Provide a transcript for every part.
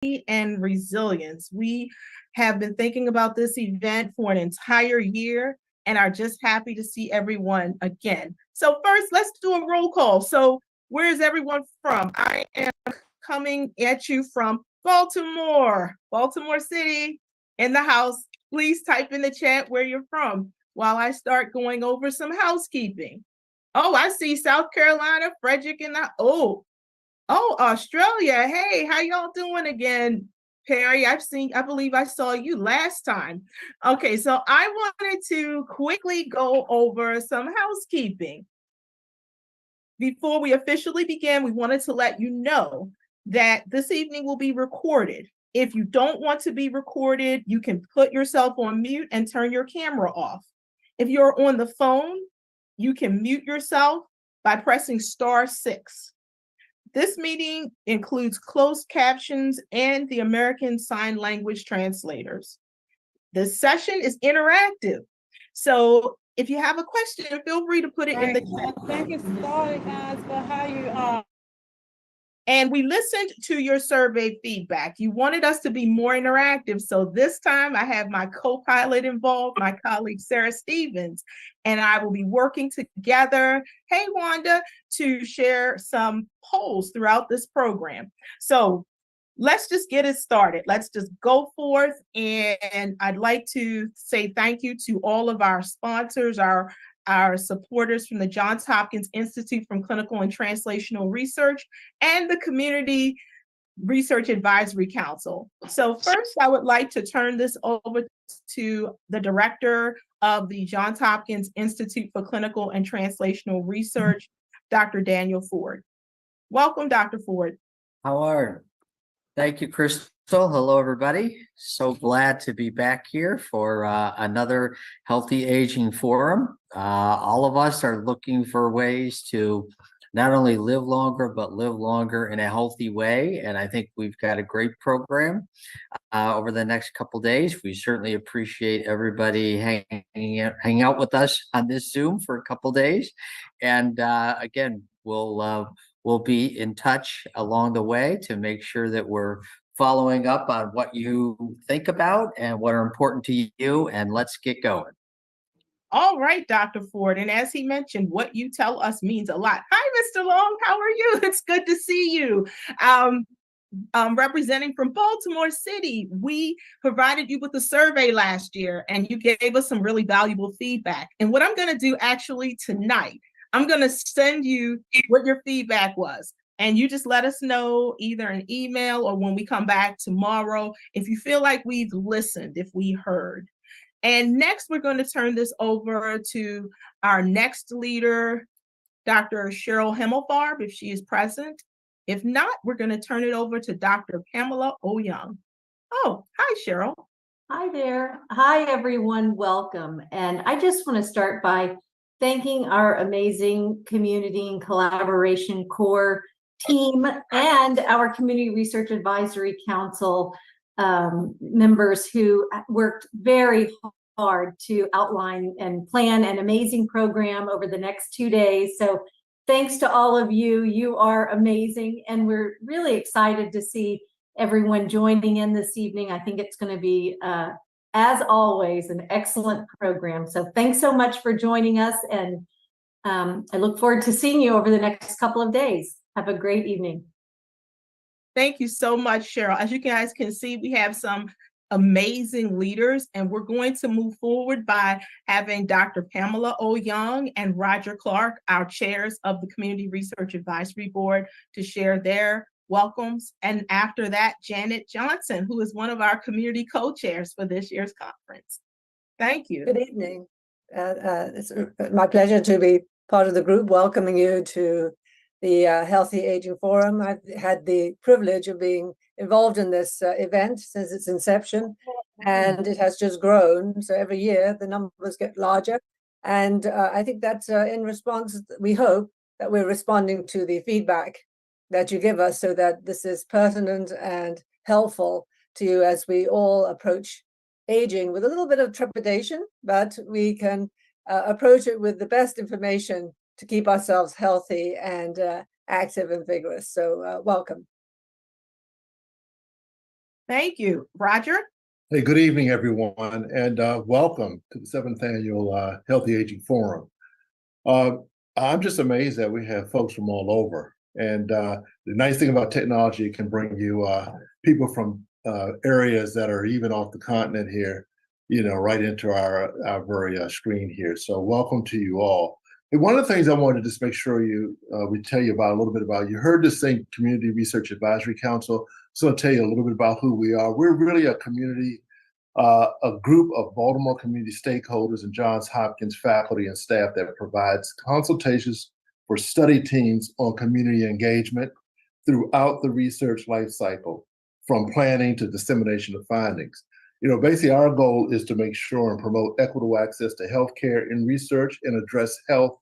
and resilience. We have been thinking about this event for an entire year and are just happy to see everyone again. So first, let's do a roll call. So where is everyone from? I am coming at you from Baltimore City in the house. Please type in the chat where you're from while I start going over some housekeeping. Oh, I see South Carolina, Frederick in the, Australia. Hey, how y'all doing again? Perry, I believe I saw you last time. Okay, so I wanted to quickly go over some housekeeping. Before we officially begin, we wanted to let you know that this evening will be recorded. If you don't want to be recorded, you can put yourself on mute and turn your camera off. If you're on the phone, you can mute yourself by pressing *6. This meeting includes closed captions and the American Sign Language translators. This session is interactive. So if you have a question, feel free to put it in the chat. I think it started, guys, but how you are. And we listened to your survey feedback. You wanted us to be more interactive. So this time I have my co-pilot involved, my colleague Sarah Stevens, and I will be working together, hey Wanda, to share some polls throughout this program. So let's just get it started. Let's just go forth. And I'd like to say thank you to all of our sponsors, our supporters from the Johns Hopkins Institute for Clinical and Translational Research and the Community Research Advisory Council. So first, I would like to turn this over to the director of the Johns Hopkins Institute for Clinical and Translational Research, Dr. Daniel Ford. Welcome, Dr. Ford. How are you? Thank you, Crystal. Hello, everybody. So glad to be back here for another Healthy Aging Forum. All of us are looking for ways to not only live longer, but live longer in a healthy way. And I think we've got a great program over the next couple of days. We certainly appreciate everybody hanging out with us on this Zoom for a couple of days. And again, we'll be in touch along the way to make sure that we're following up on what you think about and what are important to you. And let's get going. All right, Dr. Ford. And as he mentioned, what you tell us means a lot. Hi, Mr. Long. How are you? It's good to see you. Representing from Baltimore City, we provided you with a survey last year and you gave us some really valuable feedback. And what I'm going to do actually tonight, I'm going to send you what your feedback was. And you just let us know either an email or when we come back tomorrow, if you feel like we've listened, if we heard. And next, we're going to turn this over to our next leader, Dr. Cheryl Himmelfarb, if she is present. If not, we're going to turn it over to Dr. Pamela O-Young. Oh, hi, Cheryl. Hi there. Hi, everyone. Welcome. And I just want to start by thanking our amazing community and collaboration core team and our Community Research Advisory Council members who worked very hard to outline and plan an amazing program over the next 2 days. So thanks to all of you. You are amazing. And we're really excited to see everyone joining in this evening. I think it's going to be, as always, an excellent program. So thanks so much for joining us. And I look forward to seeing you over the next couple of days. Have a great evening. Thank you so much, Cheryl. As you guys can see, we have some amazing leaders, and we're going to move forward by having Dr. Pamela O-Young and Roger Clark, our chairs of the Community Research Advisory Board, to share their welcomes. And after that, Janet Johnson, who is one of our community co-chairs for this year's conference. Thank you. Good evening. It's my pleasure to be part of the group welcoming you to the Healthy Aging Forum. I've had the privilege of being involved in this event since its inception, and it has just grown. So every year the numbers get larger. And I think that in response, we hope that we're responding to the feedback that you give us so that this is pertinent and helpful to you as we all approach aging with a little bit of trepidation, but we can approach it with the best information to keep ourselves healthy and active and vigorous. So welcome. Thank you. Roger? Hey, good evening, everyone, and welcome to the 7th Annual Healthy Aging Forum. I'm just amazed that we have folks from all over. And the nice thing about technology, it can bring you people from areas that are even off the continent here, right into our very screen here. So welcome to you all. And one of the things I wanted to just make sure we tell you about a little bit about, you heard this thing, Community Research Advisory Council. So I'll tell you a little bit about who we are. We're really a community, a group of Baltimore community stakeholders and Johns Hopkins faculty and staff that provides consultations for study teams on community engagement throughout the research life cycle, from planning to dissemination of findings. Basically our goal is to make sure and promote equitable access to healthcare in research and address health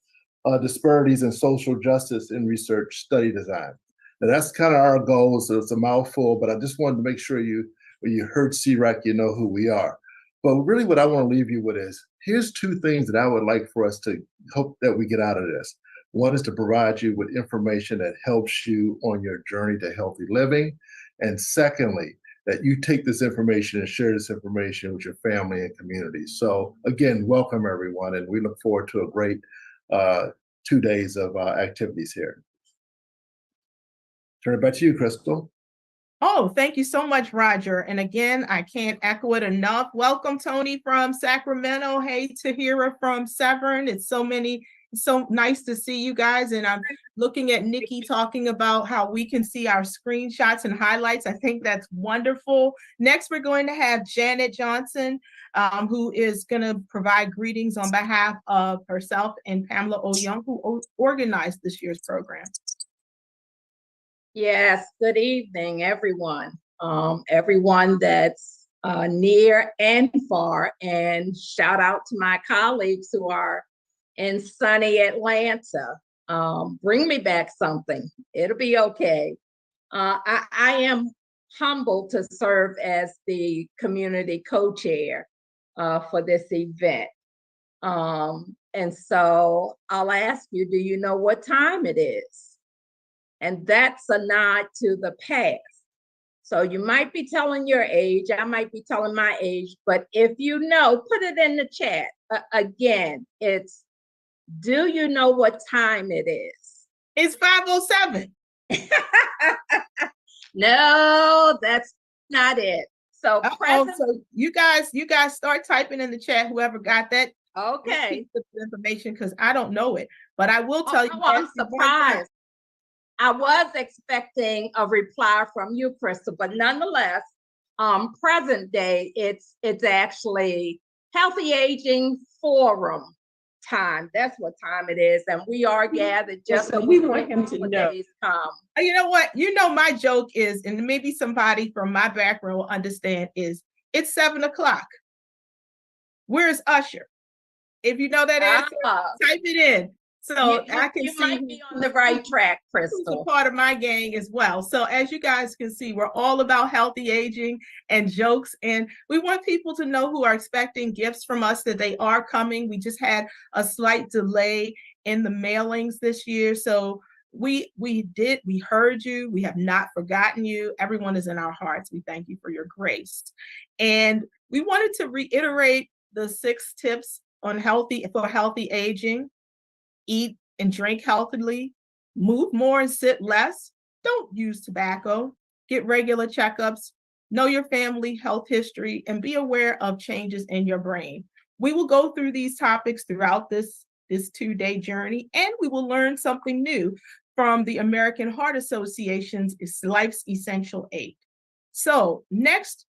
disparities and social justice in research study design. Now that's kind of our goal, so it's a mouthful, but I just wanted to make sure when you heard CREC, you know who we are. But really what I want to leave you with is, here's two things that I would like for us to hope that we get out of this. One is to provide you with information that helps you on your journey to healthy living. And secondly, that you take this information and share this information with your family and community. So again, welcome everyone, and we look forward to a great 2 days of activities here. Turn it back to you, Crystal. Oh, thank you so much, Roger. And again, I can't echo it enough. Welcome, Tony from Sacramento. Hey, Tahira from Severn. It's so nice to see you guys. And I'm looking at Nikki talking about how we can see our screenshots and highlights. I think that's wonderful. Next, we're going to have Janet Johnson, who is going to provide greetings on behalf of herself and Pamela O'Young, who organized this year's program. Yes, good evening, everyone. Everyone that's near and far, and shout out to my colleagues who are in sunny Atlanta. Bring me back something. It'll be okay. I am humbled to serve as the community co-chair for this event. And so I'll ask you, do you know what time it is? And that's a nod to the past. So you might be telling your age, I might be telling my age, but if you know, put it in the chat. Again, it's, do you know what time it is? It's 5:07. No, that's not it. So, so you guys start typing in the chat, whoever got that. Okay. Information, because I don't know it, but I will tell you. I'm surprised. I was expecting a reply from you, Crystal, but nonetheless, present day, it's actually Healthy Aging Forum time. That's what time it is, and we are gathered just so we want him to know. You know what? My joke is, and maybe somebody from my background will understand, is it's 7 o'clock. Where's Usher? If you know that answer, type it in. So I can see you might be on the right track, Crystal. Part of my gang as well. So as you guys can see, we're all about healthy aging and jokes, and we want people to know who are expecting gifts from us that they are coming. We just had a slight delay in the mailings this year, so we heard you. We have not forgotten you. Everyone is in our hearts. We thank you for your grace, and we wanted to reiterate the 6 tips on healthy aging. Eat and drink healthily, move more and sit less, don't use tobacco, get regular checkups, know your family health history, and be aware of changes in your brain. We will go through these topics throughout this 2-day journey, and we will learn something new from the American Heart Association's Life's Essential 8. So next,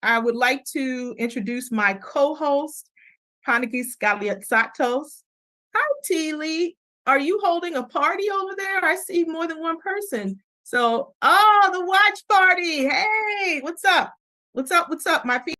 I would like to introduce my co-host, Panagis Galiatsatos. Hi, T. Lee. Are you holding a party over there? I see more than one person. So, the watch party. Hey, what's up? What's up, my people?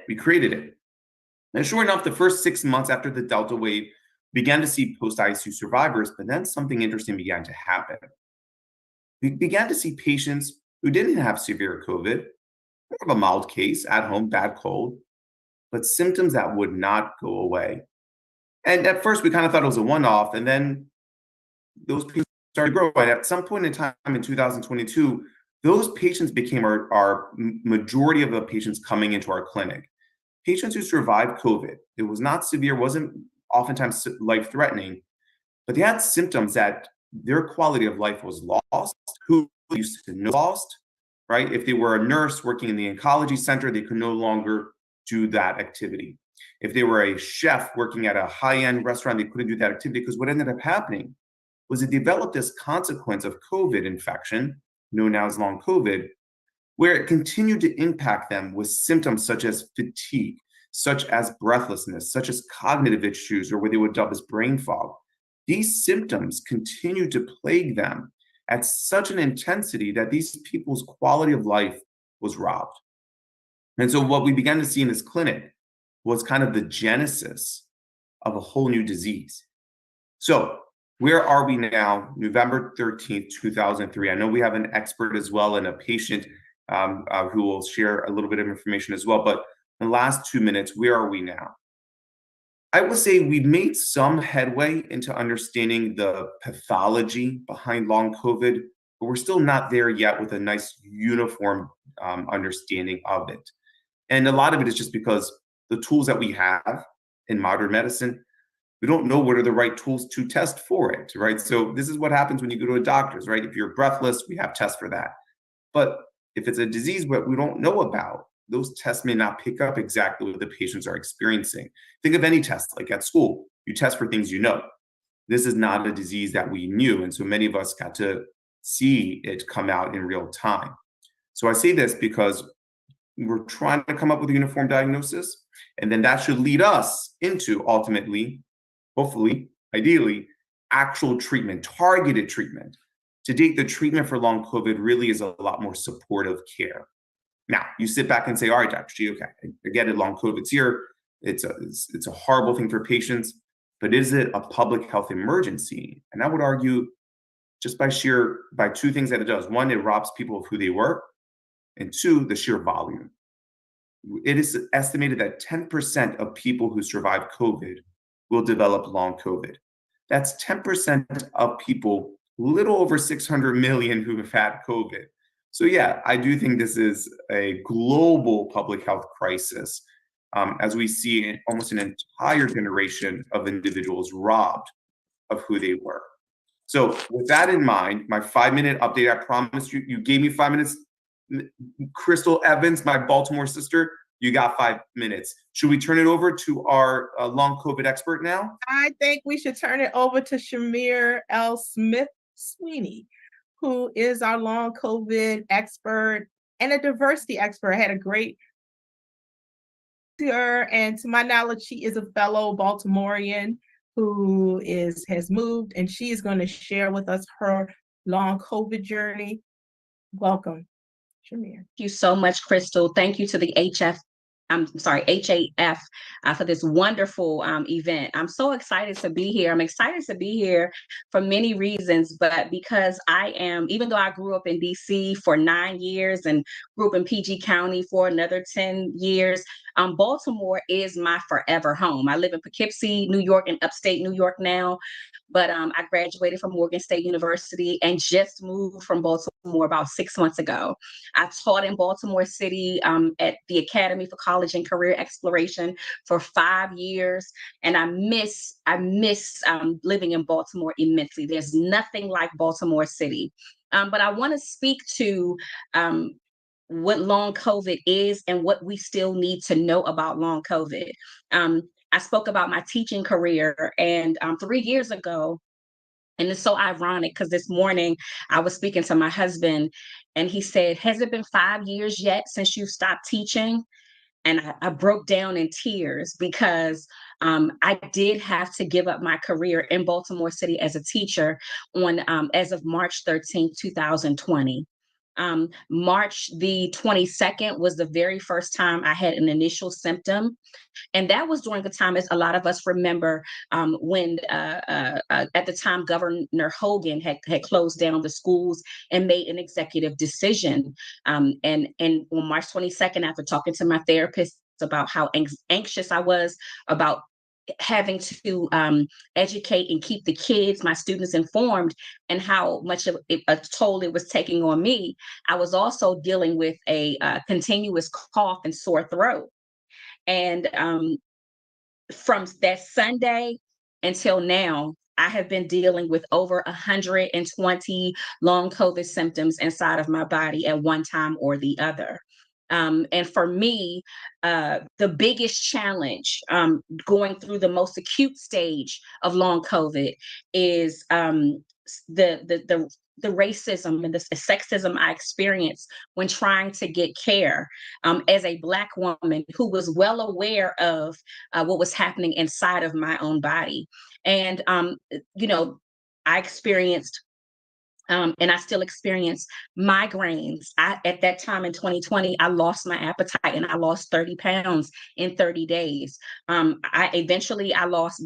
We created it. And sure enough, the first 6 months after the Delta wave, began to see post-ICU survivors, but then something interesting began to happen. We began to see patients who didn't have severe COVID, more of a mild case, at home, bad cold, but symptoms that would not go away. And at first, we kind of thought it was a one-off, and then those patients started to grow. And at some point in time in 2022, those patients became our majority of the patients coming into our clinic. Patients who survived COVID. It was not severe, wasn't oftentimes life-threatening, but they had symptoms that their quality of life was lost, who used to know lost, right? If they were a nurse working in the oncology center, they could no longer do that activity. If they were a chef working at a high-end restaurant, they couldn't do that activity because what ended up happening was it developed this consequence of COVID infection, known now as long COVID, where it continued to impact them with symptoms such as fatigue, such as breathlessness, such as cognitive issues, or what they would dub as brain fog. These symptoms continued to plague them at such an intensity that these people's quality of life was robbed. And so what we began to see in this clinic was kind of the genesis of a whole new disease. So where are we now, November 13th, 2003? I know we have an expert as well and a patient who will share a little bit of information as well, but in the last 2 minutes, where are we now? I will say we've made some headway into understanding the pathology behind long COVID, but we're still not there yet with a nice uniform understanding of it. And a lot of it is just because the tools that we have in modern medicine, we don't know what are the right tools to test for it, right? So this is what happens when you go to a doctor's, right? If you're breathless, we have tests for that. But if it's a disease that we don't know about, those tests may not pick up exactly what the patients are experiencing. Think of any test, like at school, you test for things you know. This is not a disease that we knew, and so many of us got to see it come out in real time. So I say this because we're trying to come up with a uniform diagnosis, and then that should lead us into ultimately, hopefully, ideally, actual treatment, targeted treatment. To date, the treatment for long COVID really is a lot more supportive care. Now, you sit back and say, all right, Dr. G, okay, I get it, long COVID's here. It's a horrible thing for patients, but is it a public health emergency? And I would argue just by two things that it does. One, it robs people of who they were, and two, the sheer volume. It is estimated that 10% of people who survive COVID will develop long COVID. That's 10% of people, little over 600 million who have had COVID. So yeah, I do think this is a global public health crisis, as we see almost an entire generation of individuals robbed of who they were. So with that in mind, my 5-minute update, I promised you, you gave me 5 minutes. Crystal Evans, my Baltimore sister, you got 5 minutes. Should we turn it over to our long COVID expert now? I think we should turn it over to Shamir L. Smith Sweeney, who is our long COVID expert and a diversity expert. I had a great year, and to my knowledge, she is a fellow Baltimorean who has moved, and she is going to share with us her long COVID journey. Welcome, Shamir. Thank you so much, Crystal. Thank you to the HAF for this wonderful event. I'm so excited to be here. I'm excited to be here for many reasons, but because even though I grew up in DC for 9 years and grew up in PG County for another 10 years, Baltimore is my forever home. I live in Poughkeepsie, New York, and upstate New York now, but I graduated from Morgan State University and just moved from Baltimore about 6 months ago. I taught in Baltimore City at the Academy for College and Career Exploration for 5 years, and I miss living in Baltimore immensely. There's nothing like Baltimore City. But I want to speak to what long COVID is and what we still need to know about long COVID. I spoke about my teaching career, and 3 years ago, and it's so ironic because this morning I was speaking to my husband and he said, has it been 5 years yet since you stopped teaching? And I broke down in tears because I did have to give up my career in Baltimore City as a teacher as of March 13, 2020. March the 22nd was the very first time I had an initial symptom. And that was during the time, as a lot of us remember, when at the time Governor Hogan had closed down the schools and made an executive decision. And on March 22nd, after talking to my therapist about how anxious I was about having to educate and keep the kids, my students, informed, and how much of a toll it was taking on me, I was also dealing with a continuous cough and sore throat. And from that Sunday until now, I have been dealing with over 120 long COVID symptoms inside of my body at one time or the other. And for me, the biggest challenge going through the most acute stage of long COVID is the racism and the sexism I experienced when trying to get care as a Black woman who was well aware of what was happening inside of my own body. And, I experienced and I still experience migraines. At that time in 2020, I lost my appetite and I lost 30 pounds in 30 days. I lost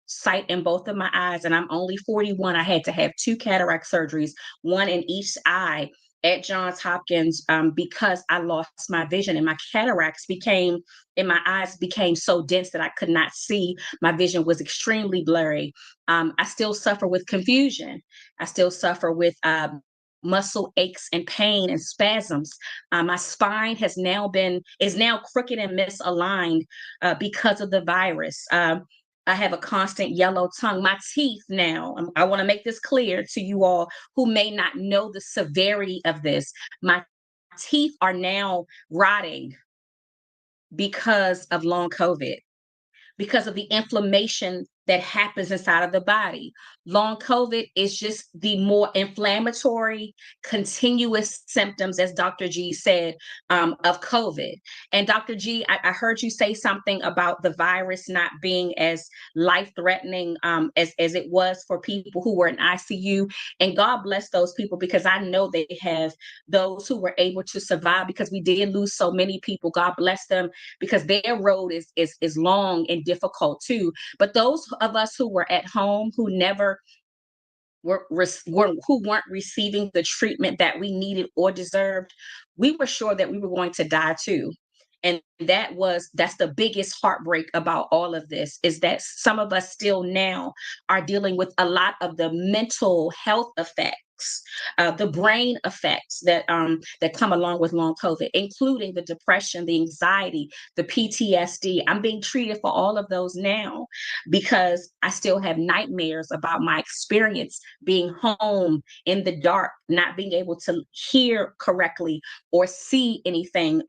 sight in both of my eyes, and I'm only 41. I had to have 2 cataract surgeries, one in each eye at Johns Hopkins because I lost my vision, and my cataracts in my eyes became so dense that I could not see. My vision was extremely blurry. I still suffer with confusion. I still suffer with muscle aches and pain and spasms. My spine is now crooked and misaligned because of the virus. I have a constant yellow tongue. My teeth now, I want to make this clear to you all who may not know the severity of this. My teeth are now rotting because of long COVID, because of the inflammation that happens inside of the body. Long COVID is just the more inflammatory, continuous symptoms, as Dr. G said, of COVID. And Dr. G, I heard you say something about the virus not being as life-threatening as it was for people who were in ICU. And God bless those people, because I know they have those who were able to survive, because we did lose so many people. God bless them, because their road is long and difficult too. But those of us who were at home, who weren't receiving the treatment that we needed or deserved, we were sure that we were going to die too. And that's the biggest heartbreak about all of this, is that some of us still now are dealing with a lot of the mental health effects, the brain effects that come along with long COVID, including the depression, the anxiety, the PTSD. I'm being treated for all of those now because I still have nightmares about my experience being home in the dark, not being able to hear correctly or see anything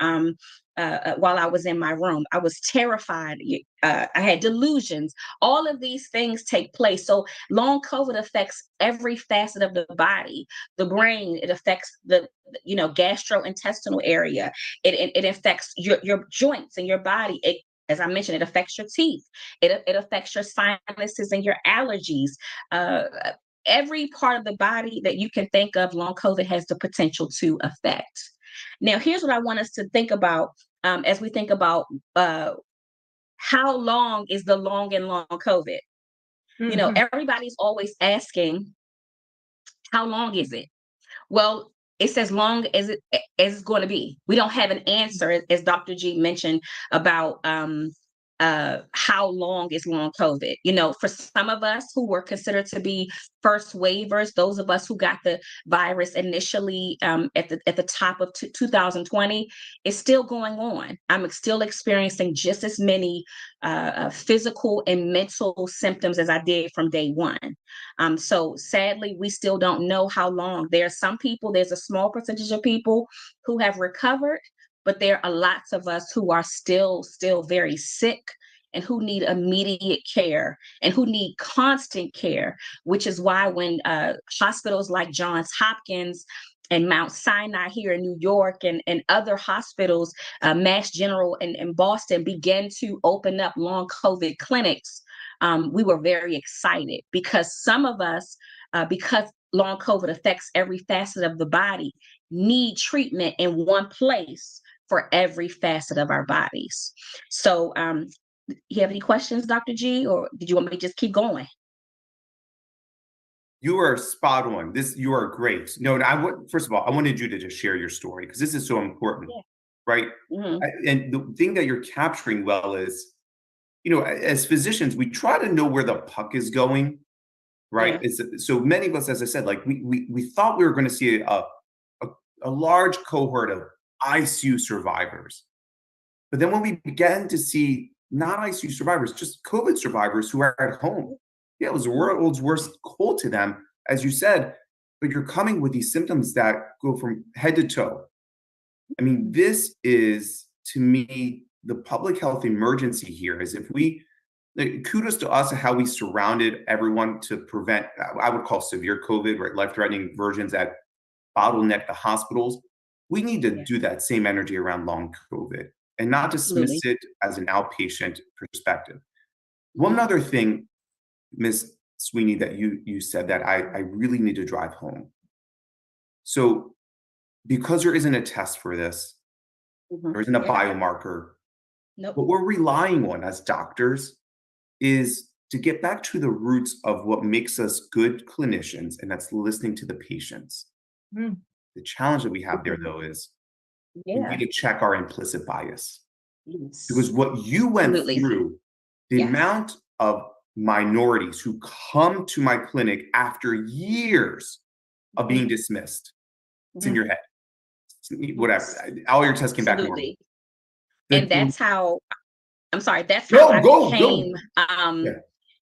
while I was in my room. I was terrified. I had delusions. All of these things take place. So long COVID affects every facet of the body, the brain. It affects the gastrointestinal area. It affects your joints and your body. As I mentioned, it affects your teeth. It affects your sinuses and your allergies. Every part of the body that you can think of, long COVID has the potential to affect. Now, here's what I want us to think about as we think about how long is the long and long COVID? Mhm. Everybody's always asking, how long is it? Well, it's as long as it's going to be. We don't have an answer, as Dr. G mentioned, about how long is long COVID. For some of us who were considered to be first waivers, those of us who got the virus initially at the top of 2020, it's still going on. I'm still experiencing just as many physical and mental symptoms as I did from day one. So sadly, we still don't know how long. There's a small percentage of people who have recovered, but there are lots of us who are still very sick and who need immediate care and who need constant care, which is why when hospitals like Johns Hopkins and Mount Sinai here in New York and other hospitals, Mass General in Boston, began to open up long COVID clinics, we were very excited, because some of us, because long COVID affects every facet of the body, need treatment in one place for every facet of our bodies. So, you have any questions, Dr. G, or did you want me to just keep going? You are spot on. You are great. No, first of all, I wanted you to just share your story because this is so important, Yeah. right? Mhm. And the thing that you're capturing well is, as physicians, we try to know where the puck is going, right? So many of us, as I said, like we thought we were going to see a large cohort of ICU survivors, but then when we began to see not ICU survivors, just COVID survivors who are at home, yeah, it was the world's worst cold to them, as you said, but you're coming with these symptoms that go from head to toe. I mean, this is, to me, the public health emergency here is kudos to us and how we surrounded everyone to prevent, I would call severe COVID, right? Life-threatening versions that bottleneck the hospitals. We need to do that same energy around long COVID and not dismiss Absolutely. it as an outpatient perspective. One other thing, Ms. Sweeney, that you said that I really need to drive home. So because there isn't a test for this, Mhm. there isn't a Yeah. biomarker, Nope. what we're relying on as doctors is to get back to the roots of what makes us good clinicians, and that's listening to the patients. Mm. The challenge that we have there, though, is we Yeah. need to check our implicit bias. Yes. Because what you went Absolutely. through, the Yes. amount of minorities who come to my clinic after years of being dismissed, it's in your head. Whatever. All your tests came back normal. Absolutely. The- And that's how, I'm sorry, that's Go, how I go, go. became,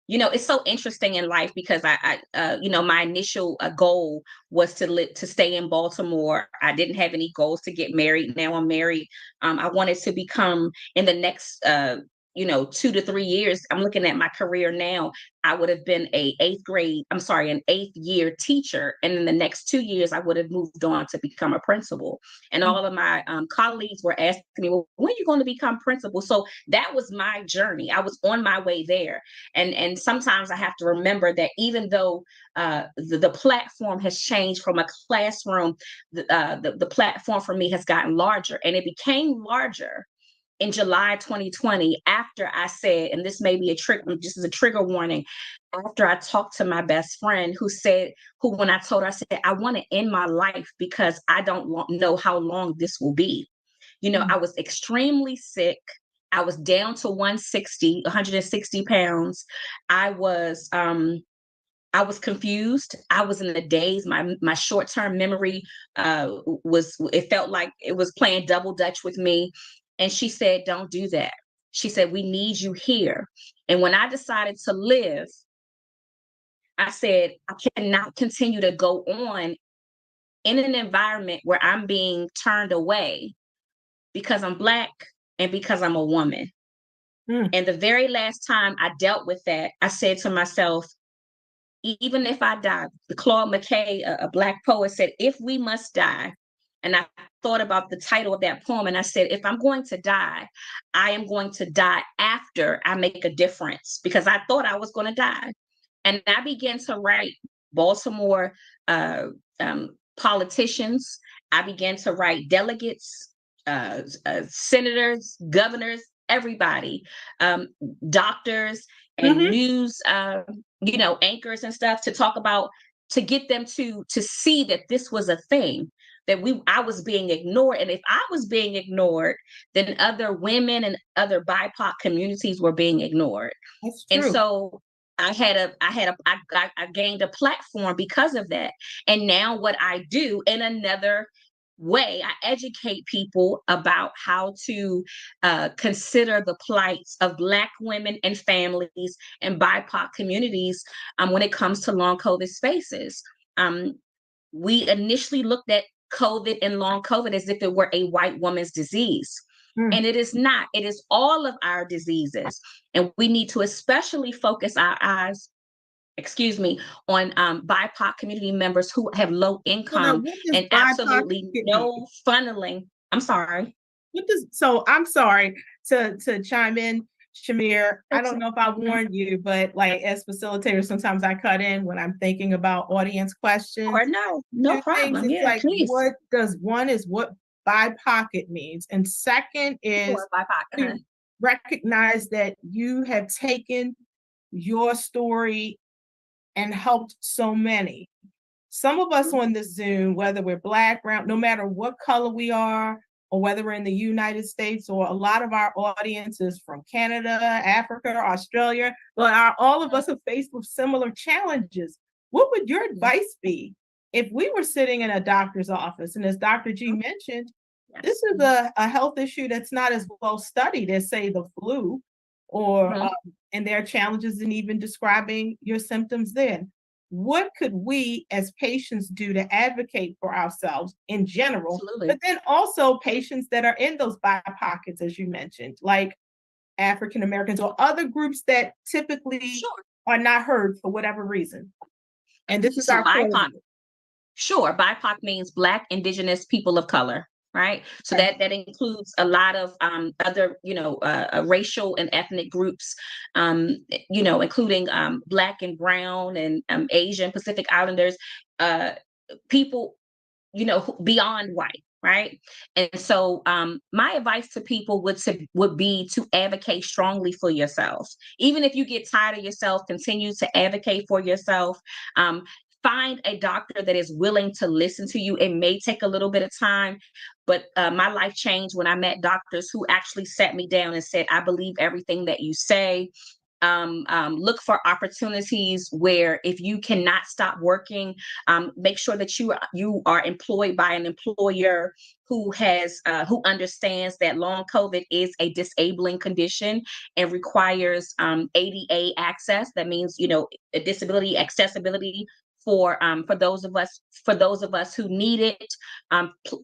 Yeah. It's so interesting in life because my initial goal was to stay in Baltimore. I didn't have any goals to get married. Now I'm married. I wanted to become in the next, 2 to 3 years. I'm looking at my career now. I would have been an 8th year teacher. And in the next 2 years, I would have moved on to become a principal. And all of my colleagues were asking me, well, when are you going to become principal? So that was my journey. I was on my way there. And sometimes I have to remember that even though the platform has changed from a classroom, the platform for me has gotten larger, and it became larger in July 2020, after I said, and this may be this is a trigger warning, after I talked to my best friend when I told her, I said, I want to end my life because I don't know how long this will be. I was extremely sick. I was down to 160 pounds. I was confused. I was in a daze. My short-term memory it felt like it was playing double dutch with me. And she said, don't do that. She said, we need you here. And when I decided to live, I said, I cannot continue to go on in an environment where I'm being turned away because I'm Black and because I'm a woman. Mm. And the very last time I dealt with that, I said to myself, even if I die, Claude McKay, a Black poet, said, if we must die. And I thought about the title of that poem, and I said, if I'm going to die, I am going to die after I make a difference, because I thought I was going to die. And I began to write Baltimore politicians. I began to write delegates, senators, governors, everybody, doctors, and news, anchors and stuff, to get them to see that this was a thing, that I was being ignored. And if I was being ignored, then other women and other BIPOC communities were being ignored. That's true. And so I gained a platform because of that. And now what I do in another way, I educate people about how to consider the plights of Black women and families and BIPOC communities when it comes to long COVID spaces. We initially looked at COVID and long COVID as if it were a white woman's disease. And it is not. It is all of our diseases. And we need to especially focus our eyes, on BIPOC community members who have low income and absolutely no funneling. I'm sorry. So I'm sorry to chime in. Shamir, I don't know if I warned you, but like as facilitator, sometimes I cut in when I'm thinking about audience questions. Or no Two things, problem. it's Yeah, like, please. one is what BIPOC means, and second is Sure, BIPOC, to recognize that you have taken your story and helped so many. Some of us on this Zoom, whether we're Black, brown, no matter what color we are, or whether we're in the United States, or a lot of our audience is from Canada, Africa, Australia, but all of us are faced with similar challenges. What would your advice be if we were sitting in a doctor's office? And as Dr. G mentioned, this is a health issue that's not as well studied as, say, the flu, or and there are challenges in even describing your symptoms then. What could we as patients do to advocate for ourselves in general, Absolutely. but then also patients that are in those BIPOCs, as you mentioned, like African Americans or other groups that typically are not heard for whatever reason? And this is So our BIPOC. Sure, BIPOC means Black, Indigenous, people of color. Right. So that includes a lot of other, racial and ethnic groups, including Black and brown and Asian, Pacific Islanders, people, beyond white. Right. And so my advice to people would be to advocate strongly for yourselves. Even if you get tired of yourself, continue to advocate for yourself. Find a doctor that is willing to listen to you. It may take a little bit of time, but my life changed when I met doctors who actually sat me down and said, I believe everything that you say. Look for opportunities where if you cannot stop working, make sure that you are employed by an employer who understands that long COVID is a disabling condition and requires ADA access. That means, a disability accessibility for those of us who need it.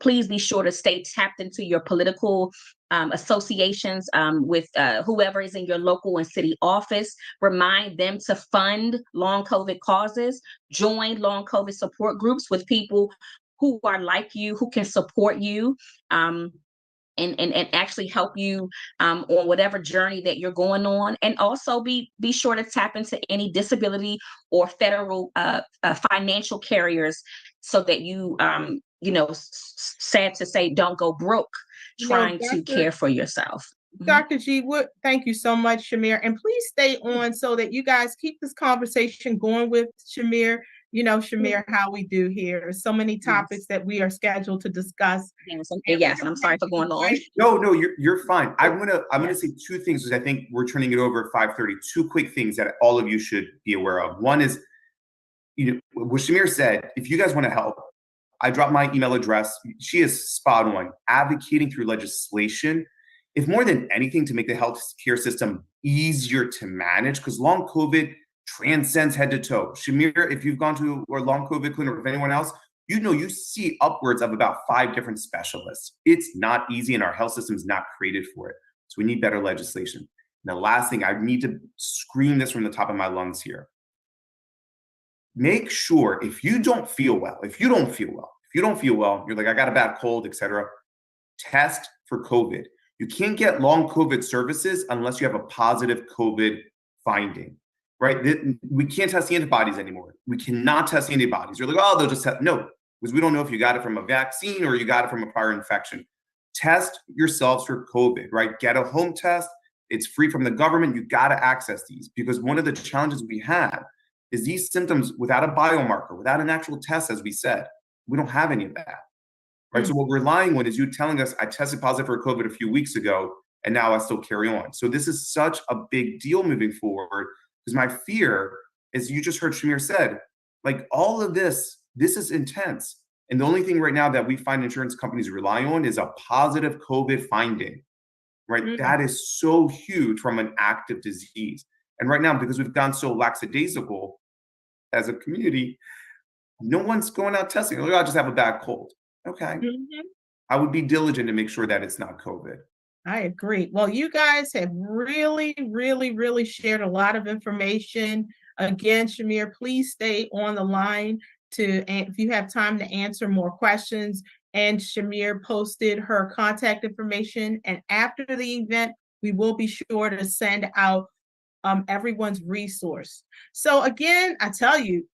Please be sure to stay tapped into your political associations with whoever is in your local and city office. Remind them to fund long COVID causes. Join long COVID support groups with people who are like you, who can support you. And actually help you on whatever journey that you're going on. And also be sure to tap into any disability or federal financial carriers so that you, sad to say, don't go broke trying to care for yourself. Dr. G, thank you so much, Shamir. And please stay on so that you guys keep this conversation going with Shamir. Shamir, how we do here. So many topics that we are scheduled to discuss. Yes, and I'm sorry for going long. No, you're fine. I'm gonna say two things because I think we're turning it over at 5:30. Two quick things that all of you should be aware of. One is, what Shamir said, if you guys want to help, I dropped my email address. She is spot on, advocating through legislation, if more than anything, to make the healthcare system easier to manage, because long COVID transcends head to toe. Shamir, if you've gone to a long COVID clinic or if anyone else, you see upwards of about 5 different specialists. It's not easy and our health system is not created for it. So we need better legislation. And the last thing, I need to scream this from the top of my lungs here. Make sure if you don't feel well, you're like, I got a bad cold, etc., test for COVID. You can't get long COVID services unless you have a positive COVID finding. Right? We can't test the antibodies anymore. We cannot test the antibodies. You're like, oh, they'll just test. No, because we don't know if you got it from a vaccine or you got it from a prior infection. Test yourselves for COVID, right? Get a home test. It's free from the government. You got to access these because one of the challenges we have is these symptoms without a biomarker, without an actual test, as we said, we don't have any of that, right? So what we're relying on is you telling us, I tested positive for COVID a few weeks ago, and now I still carry on. So this is such a big deal moving forward. Because my fear, as you just heard Shamir said, like all of this is intense. And the only thing right now that we find insurance companies rely on is a positive COVID finding, right? That is so huge from an active disease. And right now, because we've gone so lackadaisical as a community, no one's going out testing. Like, I'll just have a bad cold. Okay. I would be diligent to make sure that it's not COVID. I agree. Well, you guys have really, really, really shared a lot of information. Again, Shamir, please stay on the line if you have time to answer more questions. And Shamir posted her contact information. And after the event, we will be sure to send out everyone's resource. So again, I tell you,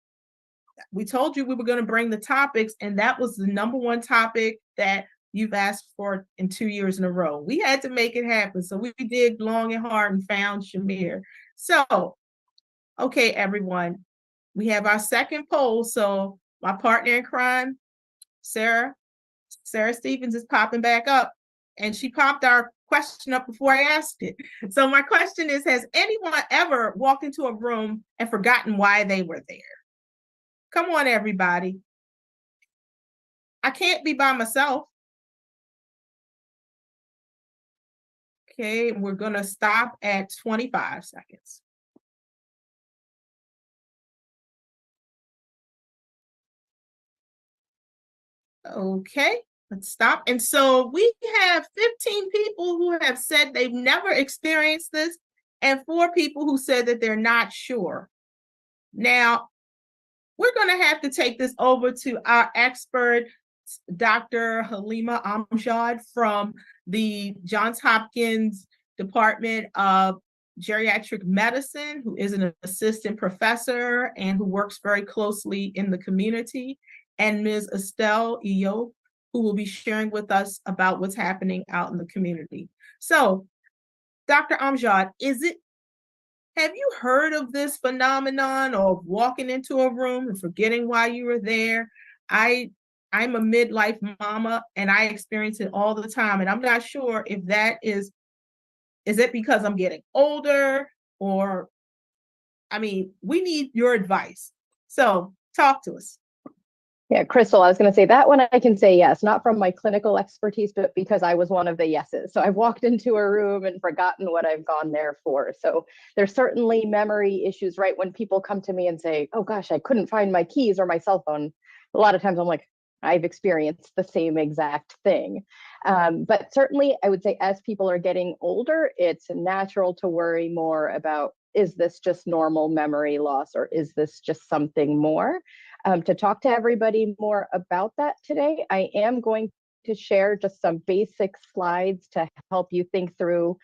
we told you we were going to bring the topics, and that was the #1 topic that you've asked for in 2 years in a row. We had to make it happen. So we did long and hard and found Shamir. So, okay, everyone, we have our second poll. So my partner in crime, Sarah Stevens is popping back up, and she popped our question up before I asked it. So my question is, has anyone ever walked into a room and forgotten why they were there? Come on, everybody. I can't be by myself. Okay, we're gonna stop at 25 seconds. Okay, let's stop. And so we have 15 people who have said they've never experienced this, and 4 people who said that they're not sure. Now, we're going to have to take this over to our expert, Dr. Halima Amjad from the Johns Hopkins Department of Geriatric Medicine, who is an assistant professor and who works very closely in the community, and Ms. Estelle Iyo, who will be sharing with us about what's happening out in the community. So, Dr. Amjad, have you heard of this phenomenon of walking into a room and forgetting why you were there? I'm a midlife mama, and I experience it all the time. And I'm not sure if that is it because I'm getting older, or, I mean, we need your advice. So talk to us. Yeah, Crystal, I was going to say that one I can say yes, not from my clinical expertise, but because I was one of the yeses. So I've walked into a room and forgotten what I've gone there for. So there's certainly memory issues, right? When people come to me and say, oh gosh, I couldn't find my keys or my cell phone. A lot of times I'm like, I've experienced the same exact thing. But certainly I would say as people are getting older, it's natural to worry more about, is this just normal memory loss, or is this just something more? To talk to everybody more about that today, I am going to share just some basic slides to help you think through,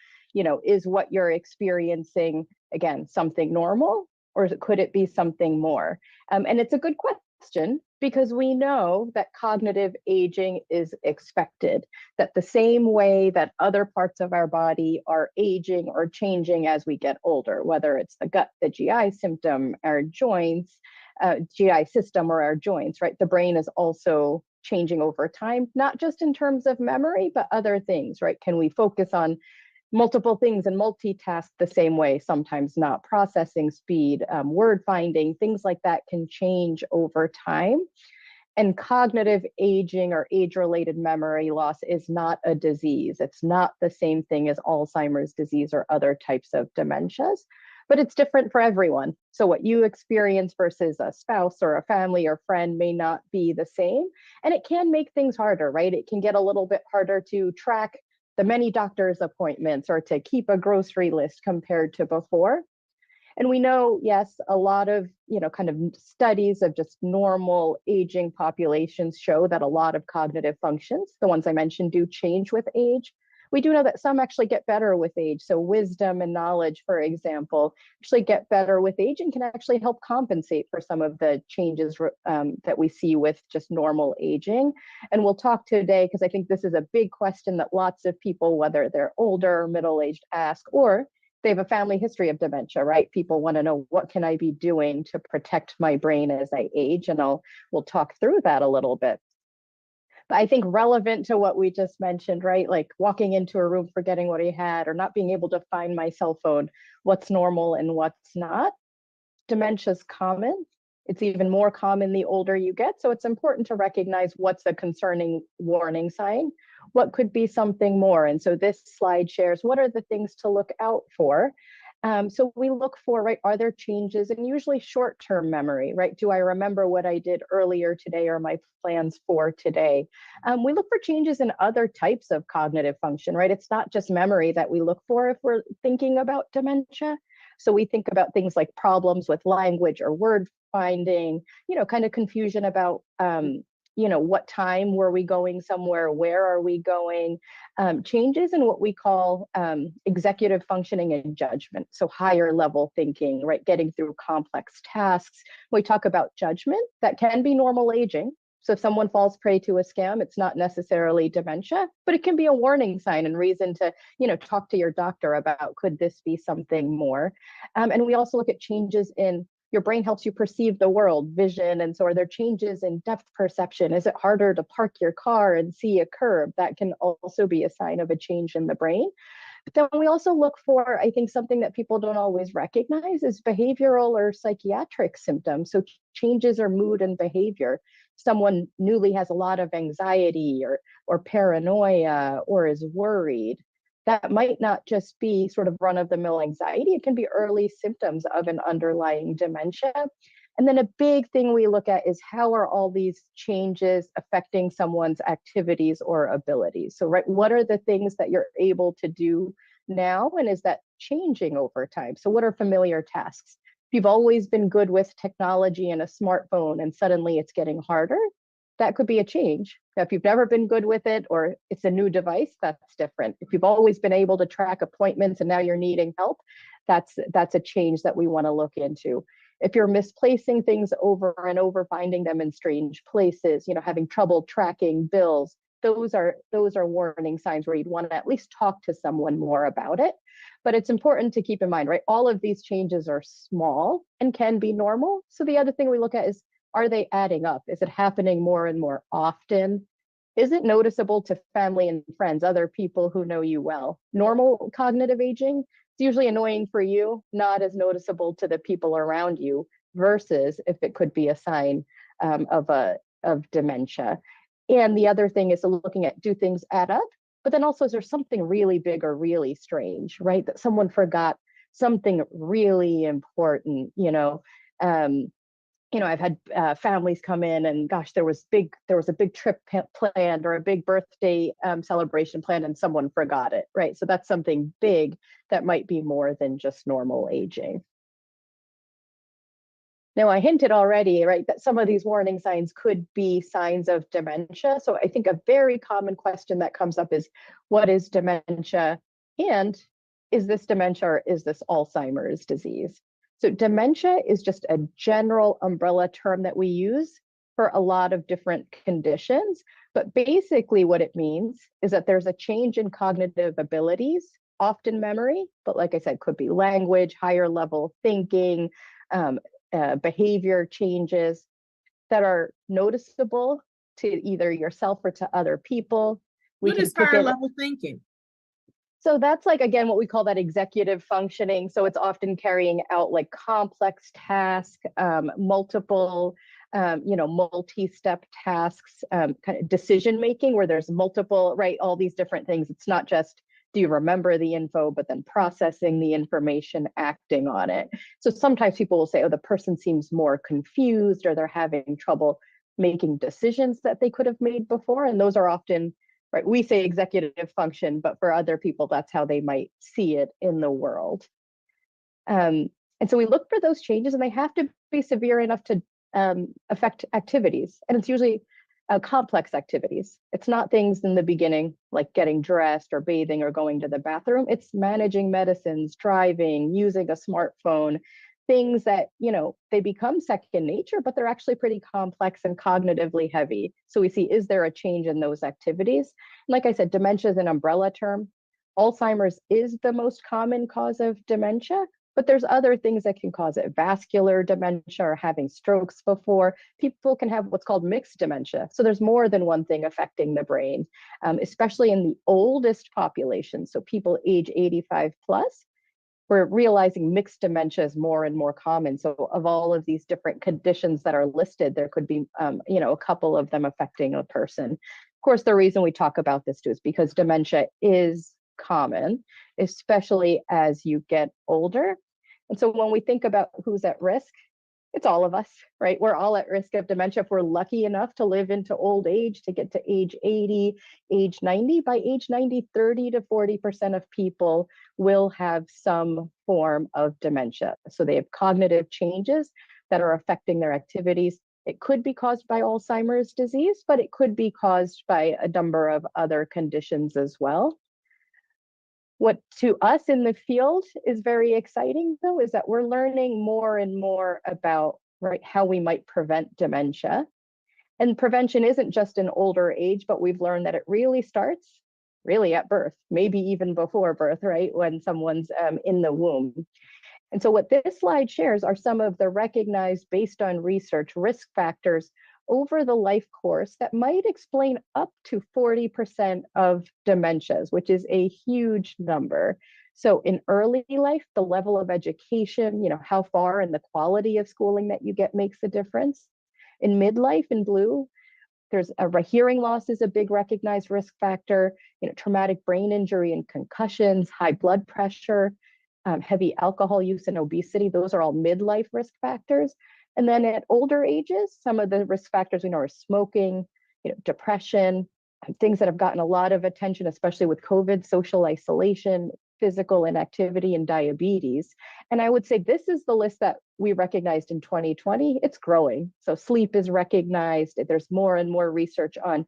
is what you're experiencing, again, something normal, or could it be something more? And it's a good question, because we know that cognitive aging is expected, that the same way that other parts of our body are aging or changing as we get older, whether it's the gut, the GI symptom, our joints, GI system, or our joints, right? The brain is also changing over time, not just in terms of memory, but other things, right? Can we focus on multiple things and multitask the same way? Sometimes not. Processing speed, word finding, things like that can change over time. And cognitive aging or age-related memory loss is not a disease. It's not the same thing as Alzheimer's disease or other types of dementias, but it's different for everyone. So what you experience versus a spouse or a family or friend may not be the same. And it can make things harder, right? It can get a little bit harder to track the many doctor's appointments or to keep a grocery list compared to before. And we know, yes, a lot of, kind of studies of just normal aging populations show that a lot of cognitive functions, the ones I mentioned, do change with age. We do know that some actually get better with age. So wisdom and knowledge, for example, actually get better with age and can actually help compensate for some of the changes that we see with just normal aging. And we'll talk today, because I think this is a big question that lots of people, whether they're older or middle-aged, ask, or they have a family history of dementia, right? People want to know, what can I be doing to protect my brain as I age? And we'll talk through that a little bit. But I think relevant to what we just mentioned, right? Like walking into a room, forgetting what he had, or not being able to find my cell phone, what's normal and what's not. Dementia's common. It's even more common the older you get. So it's important to recognize what's a concerning warning sign, what could be something more. And so this slide shares what are the things to look out for. So we look for, right, are there changes in usually short-term memory, right? Do I remember what I did earlier today or my plans for today? We look for changes in other types of cognitive function, right? It's not just memory that we look for if we're thinking about dementia. So we think about things like problems with language or word finding, kind of confusion about what time were we going somewhere? Where are we going? Changes in what we call executive functioning and judgment. So higher level thinking, right? Getting through complex tasks. We talk about judgment, that can be normal aging. So if someone falls prey to a scam, it's not necessarily dementia, but it can be a warning sign and reason to, talk to your doctor about, could this be something more? And we also look at changes in your brain helps you perceive the world, vision. And so are there changes in depth perception? Is it harder to park your car and see a curb? That can also be a sign of a change in the brain. But then we also look for, I think, something that people don't always recognize is behavioral or psychiatric symptoms. So changes or mood and behavior. Someone newly has a lot of anxiety or paranoia or is worried. That might not just be sort of run-of-the-mill anxiety. It can be early symptoms of an underlying dementia. And then a big thing we look at is how are all these changes affecting someone's activities or abilities? So, right, what are the things that you're able to do now? And is that changing over time? So what are familiar tasks? If you've always been good with technology and a smartphone and suddenly it's getting harder, that could be a change. If you've never been good with it or it's a new device, that's different. If you've always been able to track appointments and now you're needing help, that's a change that we want to look into. If you're misplacing things over and over, finding them in strange places, having trouble tracking bills, those are warning signs where you'd want to at least talk to someone more about it. But it's important to keep in mind, right? All of these changes are small and can be normal. So the other thing we look at is, are they adding up? Is it happening more and more often? Is it noticeable to family and friends, other people who know you well? Normal cognitive aging, it's usually annoying for you, not as noticeable to the people around you, versus if it could be a sign of dementia. And the other thing is looking at, do things add up? But then also, is there something really big or really strange, right? That someone forgot something really important, I've had families come in and gosh, there was a big trip planned or a big birthday celebration planned and someone forgot it, right? So that's something big that might be more than just normal aging. Now, I hinted already, right, that some of these warning signs could be signs of dementia. So I think a very common question that comes up is, what is dementia? And is this dementia or is this Alzheimer's disease? So dementia is just a general umbrella term that we use for a lot of different conditions. But basically what it means is that there's a change in cognitive abilities, often memory, but like I said, could be language, higher level thinking, behavior changes that are noticeable to either yourself or to other people. What is higher level thinking? So that's like, again, what we call that executive functioning. So it's often carrying out like complex tasks, multiple, multi-step tasks, kind of decision making where there's multiple, right, all these different things. It's not just, do you remember the info, but then processing the information, acting on it. So sometimes people will say, oh, the person seems more confused or they're having trouble making decisions that they could have made before. And those are often, right, we say executive function, but for other people, that's how they might see it in the world. And so we look for those changes and they have to be severe enough to affect activities. And it's usually complex activities. It's not things in the beginning, like getting dressed or bathing or going to the bathroom. It's managing medicines, driving, using a smartphone, things that, they become second nature, but they're actually pretty complex and cognitively heavy. So we see, is there a change in those activities? And like I said, dementia is an umbrella term. Alzheimer's is the most common cause of dementia, but there's other things that can cause it. Vascular dementia or having strokes before. People can have what's called mixed dementia. So there's more than one thing affecting the brain, especially in the oldest population. So people age 85 plus, we're realizing mixed dementia is more and more common. So of all of these different conditions that are listed, there could be, a couple of them affecting a person. Of course, the reason we talk about this too is because dementia is common, especially as you get older. And so when we think about who's at risk, it's all of us, right? We're all at risk of dementia if we're lucky enough to live into old age, to get to age 80, age 90. By age 90, 30 to 40% of people will have some form of dementia. So they have cognitive changes that are affecting their activities. It could be caused by Alzheimer's disease, but it could be caused by a number of other conditions as well. What to us in the field is very exciting, though, is that we're learning more and more about, right, how we might prevent dementia. And prevention isn't just in older age, but we've learned that it really starts really at birth, maybe even before birth, right, when someone's in the womb. And so what this slide shares are some of the recognized, based on research, risk factors over the life course that might explain up to 40% of dementias, which is a huge number. So in early life, the level of education, how far and the quality of schooling that you get makes a difference. In midlife, in blue, there's a hearing loss is a big recognized risk factor, traumatic brain injury and concussions, high blood pressure, heavy alcohol use and obesity. Those are all midlife risk factors. And then at older ages, some of the risk factors we know are smoking, depression, things that have gotten a lot of attention, especially with COVID, social isolation, physical inactivity, and diabetes. And I would say this is the list that we recognized in 2020. It's growing. So sleep is recognized. There's more and more research on,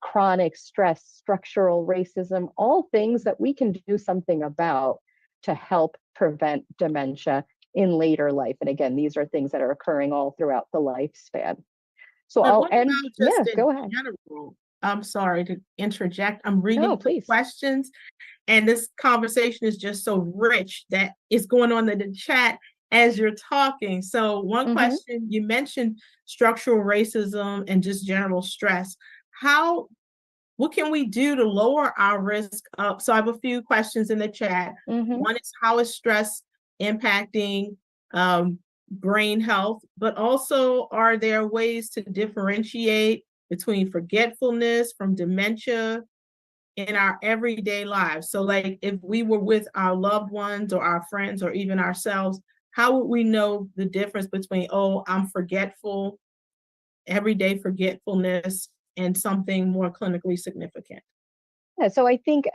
chronic stress, structural racism, all things that we can do something about to help prevent dementia in later life. And again, these are things that are occurring all throughout the lifespan. So But I'll what end. about Yeah, just in go ahead. general? I'm sorry to interject. I'm reading No, the please. questions, and this conversation is just so rich that is going on in the chat as you're talking. So one Mhm. question, you mentioned structural racism and just general stress. What can we do to lower our risk up? So I have a few questions in the chat. Mhm. One is, how is stress impacting brain health? But also, are there ways to differentiate between forgetfulness from dementia in our everyday lives? So like if we were with our loved ones or our friends or even ourselves, how would we know the difference between, oh, I'm forgetful, everyday forgetfulness, and something more clinically significant? Yeah, so I think,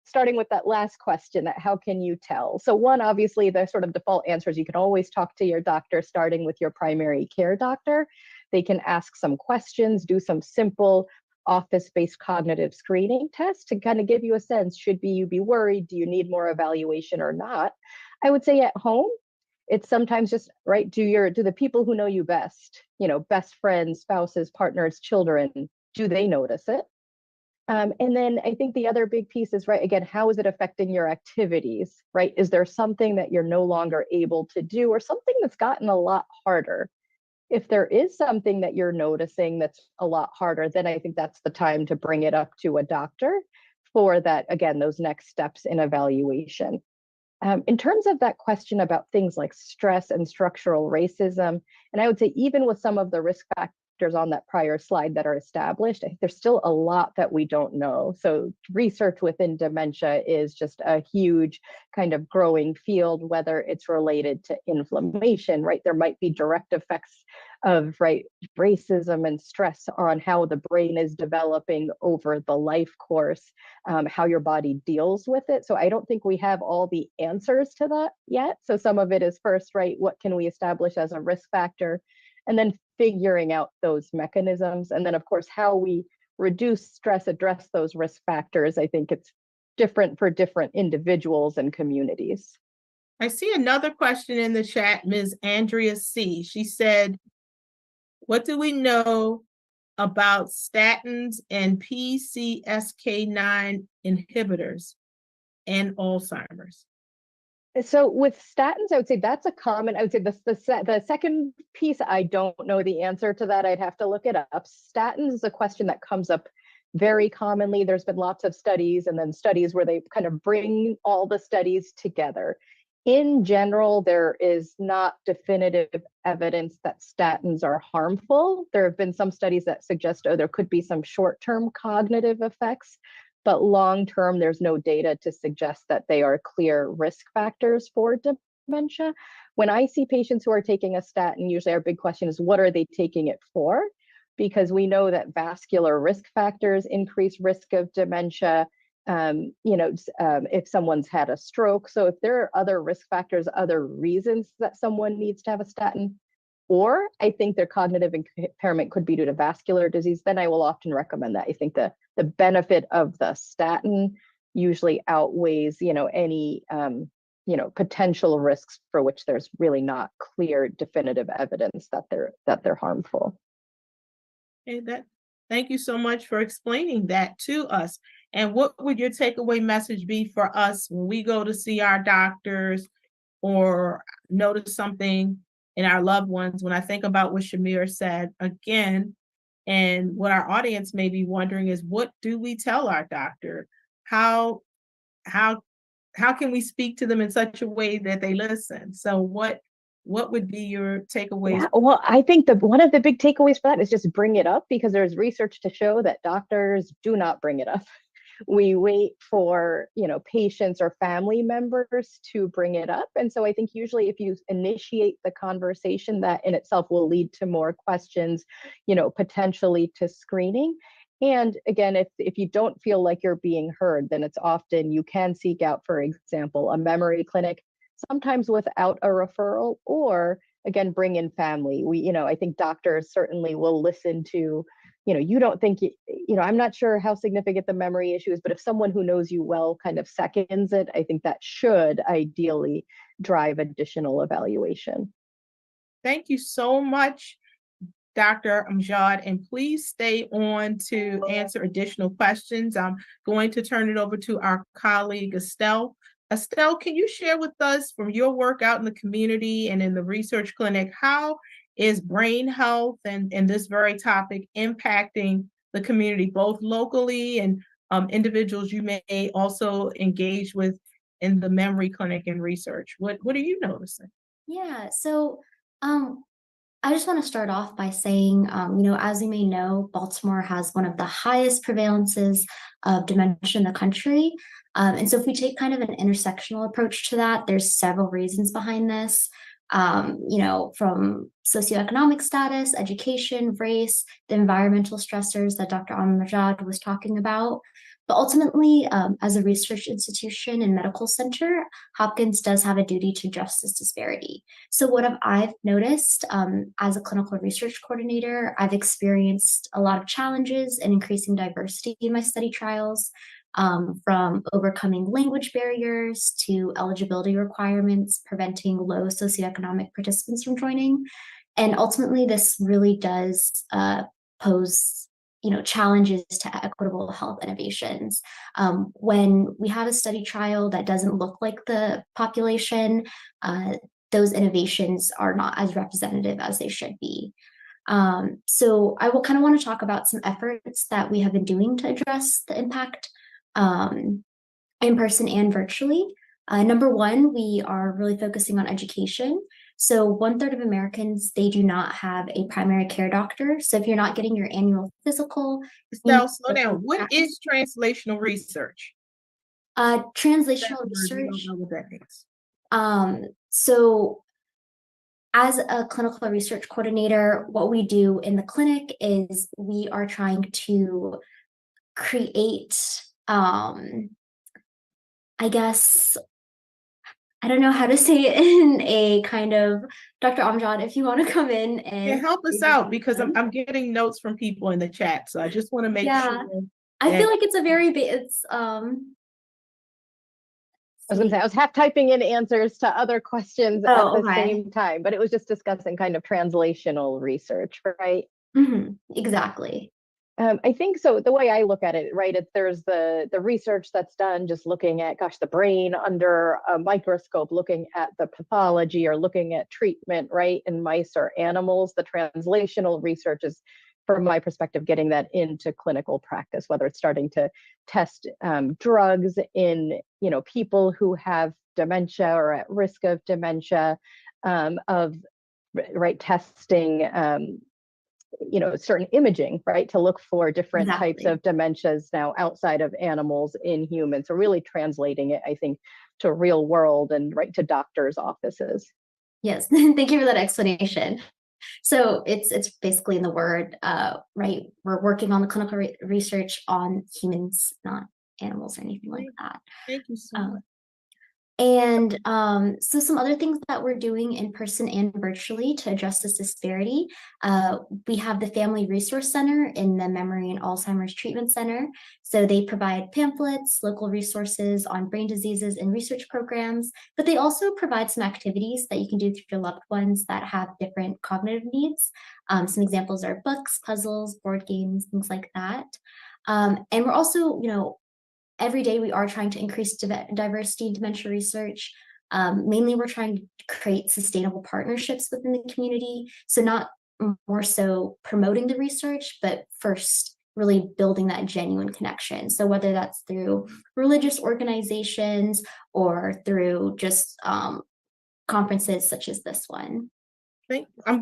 starting with that last question, that how can you tell? So one, obviously, the sort of default answer is you can always talk to your doctor, starting with your primary care doctor. They can ask some questions, do some simple office-based cognitive screening tests to kind of give you a sense, should you be worried? Do you need more evaluation or not? I would say at home, it's sometimes just, right, do the people who know you best, best friends, spouses, partners, children, do they notice it? And then I think the other big piece is, right, again, how is it affecting your activities, right? Is there something that you're no longer able to do or something that's gotten a lot harder? If there is something that you're noticing that's a lot harder, then I think that's the time to bring it up to a doctor for that, again, those next steps in evaluation. In terms of that question about things like stress and structural racism, and I would say even with some of the risk factors on that prior slide that are established, I think there's still a lot that we don't know. So research within dementia is just a huge kind of growing field, whether it's related to inflammation, right? There might be direct effects of, right, racism and stress on how the brain is developing over the life course, how your body deals with it. So I don't think we have all the answers to that yet. So some of it is first, right, what can we establish as a risk factor? And then figuring out those mechanisms. And then, of course, how we reduce stress, address those risk factors. I think it's different for different individuals and communities. I see another question in the chat, Ms. Andrea C. She said, what do we know about statins and PCSK9 inhibitors and Alzheimer's? So with statins, I would say that's a common, I would say the second piece, I don't know the answer to that. I'd have to look it up. Statins is a question that comes up very commonly. There's been lots of studies and then studies where they kind of bring all the studies together. In general, there is not definitive evidence that statins are harmful. There have been some studies that suggest, there could be some short-term cognitive effects, but long-term, there's no data to suggest that they are clear risk factors for dementia. When I see patients who are taking a statin, usually our big question is, what are they taking it for? Because we know that vascular risk factors increase risk of dementia, if someone's had a stroke. So if there are other risk factors, other reasons that someone needs to have a statin, or I think their cognitive impairment could be due to vascular disease, then I will often recommend that. I think the benefit of the statin usually outweighs, any, potential risks for which there's really not clear definitive evidence that they're harmful. Okay, thank you so much for explaining that to us. And what would your takeaway message be for us when we go to see our doctors or notice something in our loved ones? When I think about what Shamir said again, and what our audience may be wondering is, what do we tell our doctor? How can we speak to them in such a way that they listen? So what would be your takeaways? Yeah, well, I think one of the big takeaways for that is just bring it up, because there's research to show that doctors do not bring it up. We wait for, patients or family members to bring it up. And so I think usually if you initiate the conversation, that in itself will lead to more questions, potentially to screening. And again, if you don't feel like you're being heard, then it's often you can seek out, for example, a memory clinic, sometimes without a referral, or again, bring in family. I think doctors certainly will listen to, you don't think, I'm not sure how significant the memory issue is, but if someone who knows you well kind of seconds it, I think that should ideally drive additional evaluation. Thank you so much, Dr. Amjad, and please stay on to answer additional questions. I'm going to turn it over to our colleague, Estelle. Estelle, can you share with us, from your work out in the community and in the research clinic, how is brain health and this very topic impacting the community, both locally and individuals you may also engage with in the memory clinic and research? What are you noticing? Yeah, so I just want to start off by saying, as you may know, Baltimore has one of the highest prevalences of dementia in the country. And so if we take kind of an intersectional approach to that, there's several reasons behind this. From socioeconomic status, education, race, the environmental stressors that Dr. Amjad was talking about. But ultimately, as a research institution and medical center, Hopkins does have a duty to address this disparity. So what I've noticed as a clinical research coordinator, I've experienced a lot of challenges in increasing diversity in my study trials. From overcoming language barriers to eligibility requirements, preventing low socioeconomic participants from joining. And ultimately, this really does pose challenges to equitable health innovations. When we have a study trial that doesn't look like the population, those innovations are not as representative as they should be. So I will kind of want to talk about some efforts that we have been doing to address the impact in person and virtually. Number one, we are really focusing on education. So 1/3 of Americans, they do not have a primary care doctor. So if you're not getting your annual physical. Now, slow down. What is translational research? Translational research. So as a clinical research coordinator, what we do in the clinic is we are trying to create I guess, I don't know how to say it in a kind of, Dr. Amjad, if you want to come in and help us out, because I'm getting notes from people in the chat. So I just want to make sure. I feel like it's a very big, I was going to say, I was half typing in answers to other questions at the same time, but it was just discussing kind of translational research, right? Exactly. I think so. The way I look at it, right, there's the research that's done just looking at, the brain under a microscope, looking at the pathology or looking at treatment, right, in mice or animals. The translational research is, from my perspective, getting that into clinical practice, whether it's starting to test drugs in, people who have dementia or at risk of dementia, testing, certain imaging, right, to look for different types of dementias now outside of animals in humans. So really translating it, I think, to real world and right to doctors' offices. Yes, thank you for that explanation. So it's basically in the word, right? We're working on the clinical research on humans, not animals or anything like that. Thank you so much. And so some other things that we're doing in person and virtually to address this disparity, we have the Family Resource Center in the Memory and Alzheimer's Treatment Center. So they provide pamphlets, local resources on brain diseases and research programs, but they also provide some activities that you can do with your loved ones that have different cognitive needs. Some examples are books, puzzles, board games, things like that. And we're also, every day we are trying to increase diversity in dementia research. Mainly we're trying to create sustainable partnerships within the community. So not more so promoting the research, but first really building that genuine connection. So whether that's through religious organizations or through just conferences such as this one.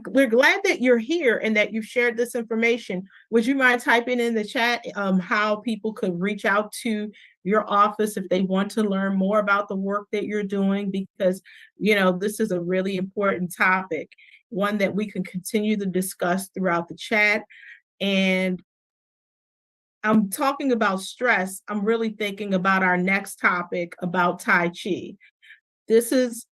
We're glad that you're here and that you've shared this information. Would you mind typing in the chat how people could reach out to your office if they want to learn more about the work that you're doing? Because, this is a really important topic, one that we can continue to discuss throughout the chat. And I'm talking about stress. I'm really thinking about our next topic about Tai Chi. This is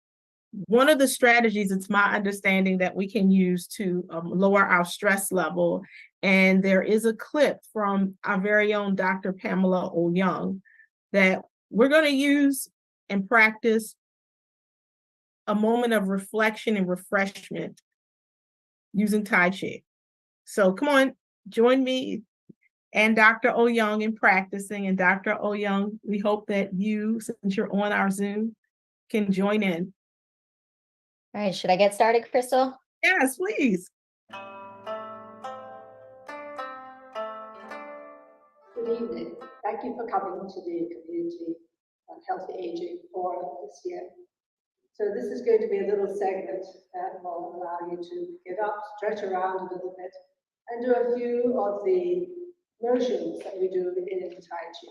one of the strategies, it's my understanding, that we can use to lower our stress level. And there is a clip from our very own Dr. Pamela O-Young that we're going to use and practice a moment of reflection and refreshment using Tai Chi. So come on, join me and Dr. O-Young in practicing. And Dr. O-Young, we hope that you, since you're on our Zoom, can join in. All right, should I get started, Crystal? Yes, please. Good evening. Thank you for coming to the Community Healthy Aging Forum this year. So this is going to be a little segment that will allow you to get up, stretch around a little bit, and do a few of the motions that we do in Tai Chi.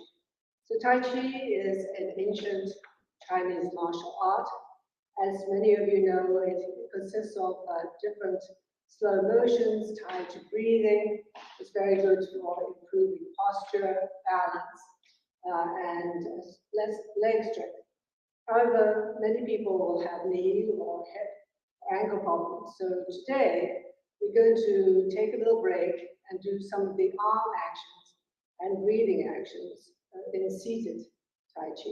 So Tai Chi is an ancient Chinese martial art. As many of you know, it consists of different slow motions tied to breathing. It's very good for improving posture, balance, and less leg strength. However, many people will have knee or hip or ankle problems. So today, we're going to take a little break and do some of the arm actions and breathing actions in seated Tai Chi.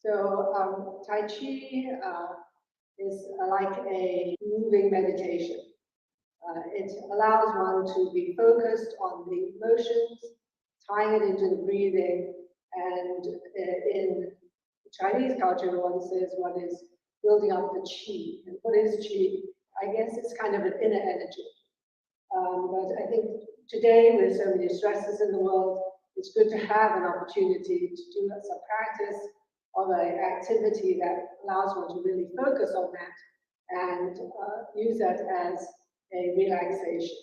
So Tai Chi is like a moving meditation. It allows one to be focused on the motions, tying it into the breathing, and in Chinese culture, one says one is building up the qi. And what is qi? I guess it's kind of an inner energy. But I think today, with so many stresses in the world, it's good to have an opportunity to do some practice of an activity that allows one to really focus on that and use that as a relaxation.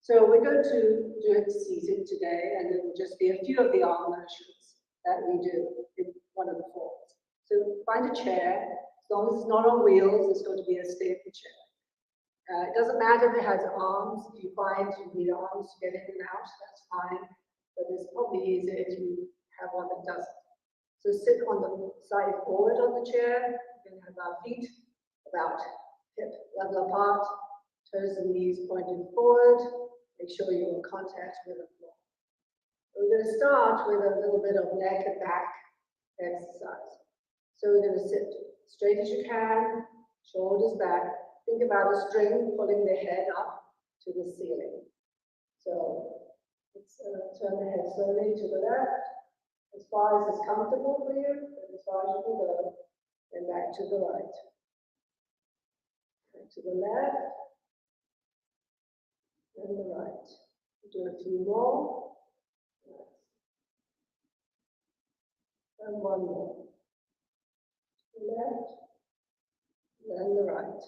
So we're going to do it seated today, and it will just be a few of the arm motions that we do in one of the forms. So find a chair. As long as it's not on wheels, it's going to be a stable chair. It doesn't matter if it has arms. If you find you need arms to get in and out, that's fine. But it's probably easier if you have one that doesn't. So sit on the side forward of the chair. We're going to have our feet about hip level apart, toes and knees pointing forward. Make sure you're in contact with the floor. We're going to start with a little bit of neck and back exercise. So we're going to sit straight as you can, shoulders back. Think about a string pulling the head up to the ceiling. So let's turn the head slowly to the left, as far as it's comfortable for you, and as far as you can go, and back to the right. Back to the left, and the right. Do a few more. And one more. The left, and the right.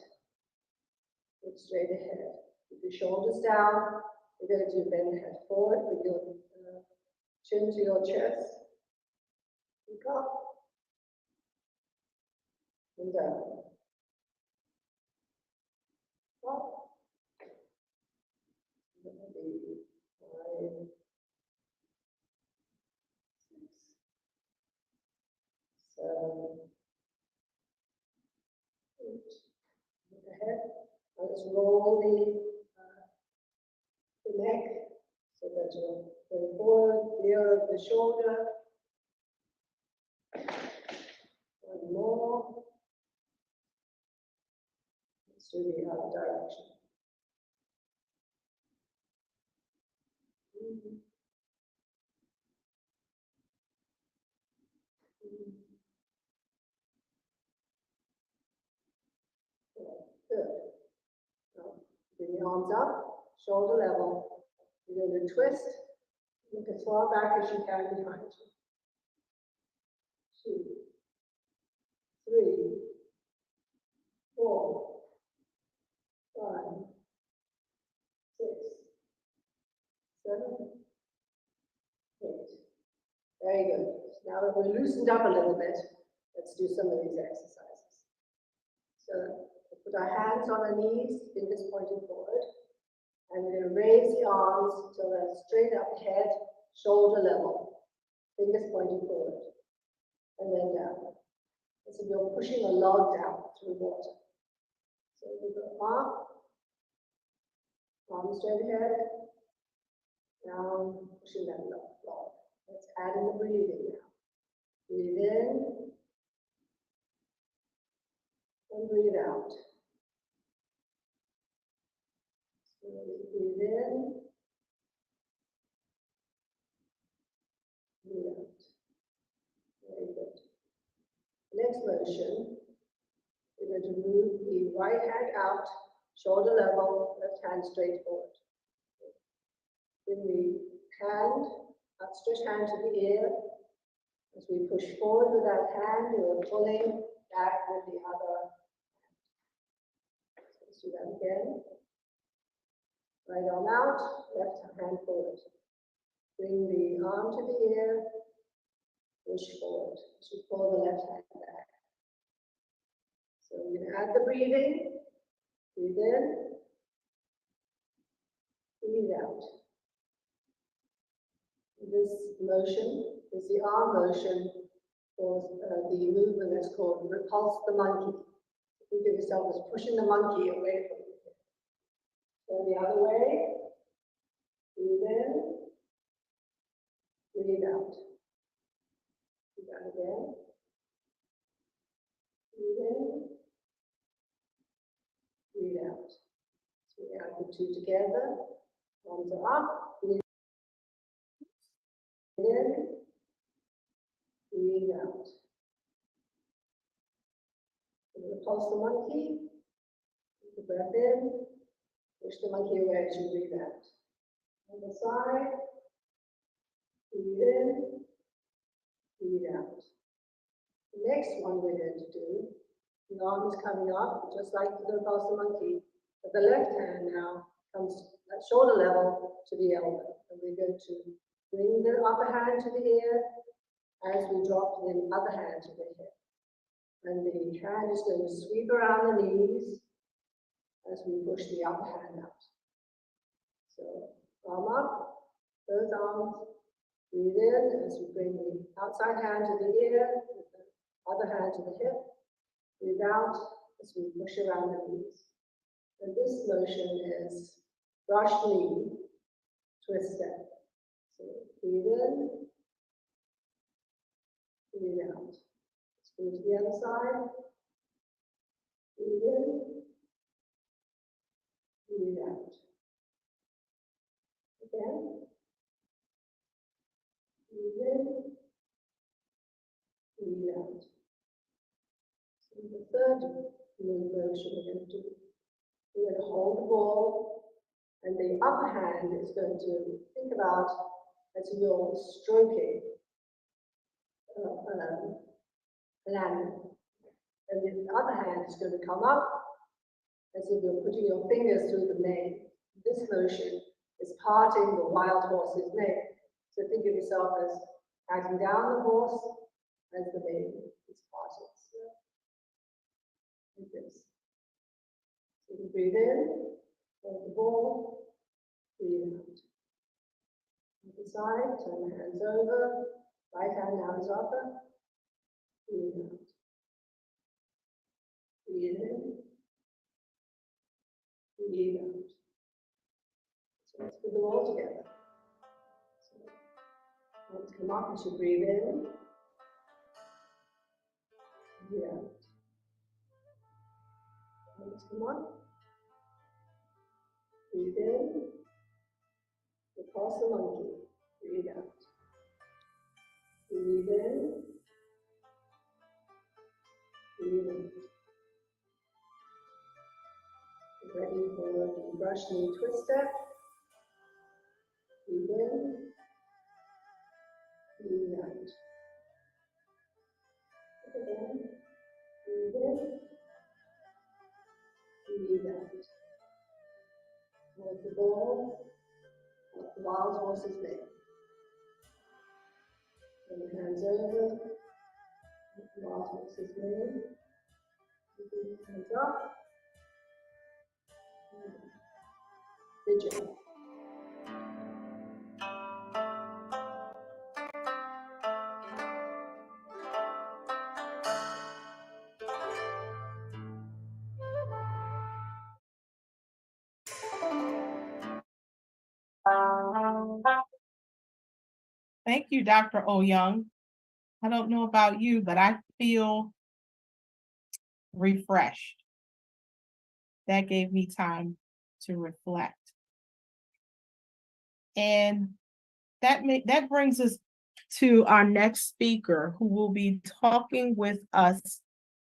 Look straight ahead. Keep your shoulders down. We're going to bend the head forward with your chin to your chest. Look up. And down. Up. 5, 6, 7, head. Now let's roll the neck so that you're going forward, near the shoulder. One more. Let's do the other direction. Good. Now, bring the arms up, shoulder level. You're going to twist. Look as far back as you can behind you. 2, 3, 4, 5, 6, 7, 8. Very good. Now that we're loosened up a little bit, let's do some of these exercises. So we'll put our hands on our knees, fingers pointing forward, and we're going to raise the arms so they're straight up ahead, shoulder level, fingers pointing forward, and then down. As if you're pushing a log down through water. So we go up, arms straight ahead, down, pushing that log. Let's add in the breathing now. Breathe in and breathe out. Slowly breathe in, breathe out. Very good. Next motion, we're going to move the right hand out, shoulder level, left hand straight forward. Bring the hand, outstretched hand to the ear. As we push forward with that hand, we're pulling back with the other hand. So let's do that again. Right arm out, left hand forward. Bring the arm to the ear, push forward. As you pull the left hand back. So we're going to add the breathing. Breathe in, breathe out. This motion is the arm motion for the movement that's called repulse the monkey. Think of yourself as pushing the monkey away from you. Go the other way. Breathe in, breathe out. Do that again. Breathe in, breathe out. So we add the two together. Arms are up. Breathe in, breathe out. Repulse the monkey. Take the breath in. Push the monkey away as you breathe out. On the side. Breathe in, breathe out. The next one we're going to do, the arm is coming up, just like the repulse the monkey, but the left hand now comes at shoulder level to the elbow. And we're going to bring the upper hand to the ear as we drop the other hand to the hip. And the hand is going to sweep around the knees as we push the upper hand out. So arm up, both arms, breathe in as we bring the outside hand to the ear, the other hand to the hip, breathe out as we push around the knees. And this motion is brush knee, twist step. So breathe in, breathe out. Let's go to the other side. Breathe in, breathe out. Again. Breathe in, breathe out. So the third motion we're going to do, we're going to hold the ball, and the upper hand is going to think about as you're stroking an animal. And the other hand is going to come up as if you're putting your fingers through the mane. This motion is parting the wild horse's mane. So think of yourself as patting down the horse as the mane is parted. So, like this. So you breathe in, hold the ball, breathe out. Other side, turn the hands over, right hand now is upper, breathe out. Breathe in, breathe out. So let's put them all together. So let's come up, you should breathe in. Breathe out. Let's come up. Breathe in. Across the monkey. Breathe out. Breathe in. Breathe in. Ready for the brush knee twist step. Breathe in. Breathe out. Again. Breathe in. Breathe out. Hold the ball. Like the wild horse's mane. Bring the hands over. Like the wild horse's mane. Hands up. Good job. Thank you, Dr. O Young. I don't know about you, but I feel refreshed. That gave me time to reflect. And that brings us to our next speaker, who will be talking with us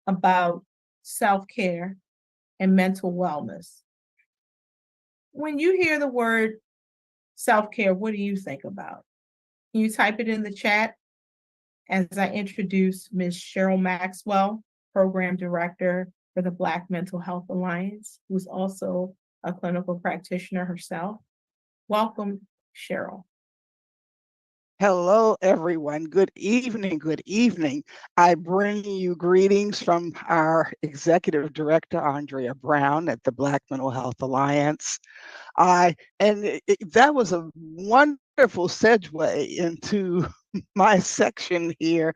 about self-care and mental wellness. When you hear the word self-care, what do you think about? Can you type it in the chat as I introduce Ms. Cheryl Maxwell, Program Director for the Black Mental Health Alliance, who's also a clinical practitioner herself. Welcome, Cheryl. Hello, everyone. Good evening. Good evening. I bring you greetings from our Executive Director, Andrea Brown, at the Black Mental Health Alliance. That was a wonderful segue into my section here,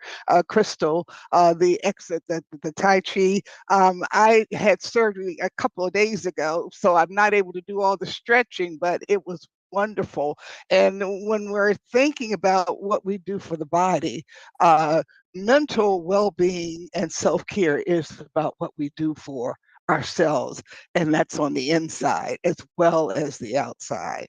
Crystal, the exit, the Tai Chi. I had surgery a couple of days ago, so I'm not able to do all the stretching, but it was wonderful. And when we're thinking about what we do for the body, mental well-being and self-care is about what we do for ourselves, and that's on the inside as well as the outside.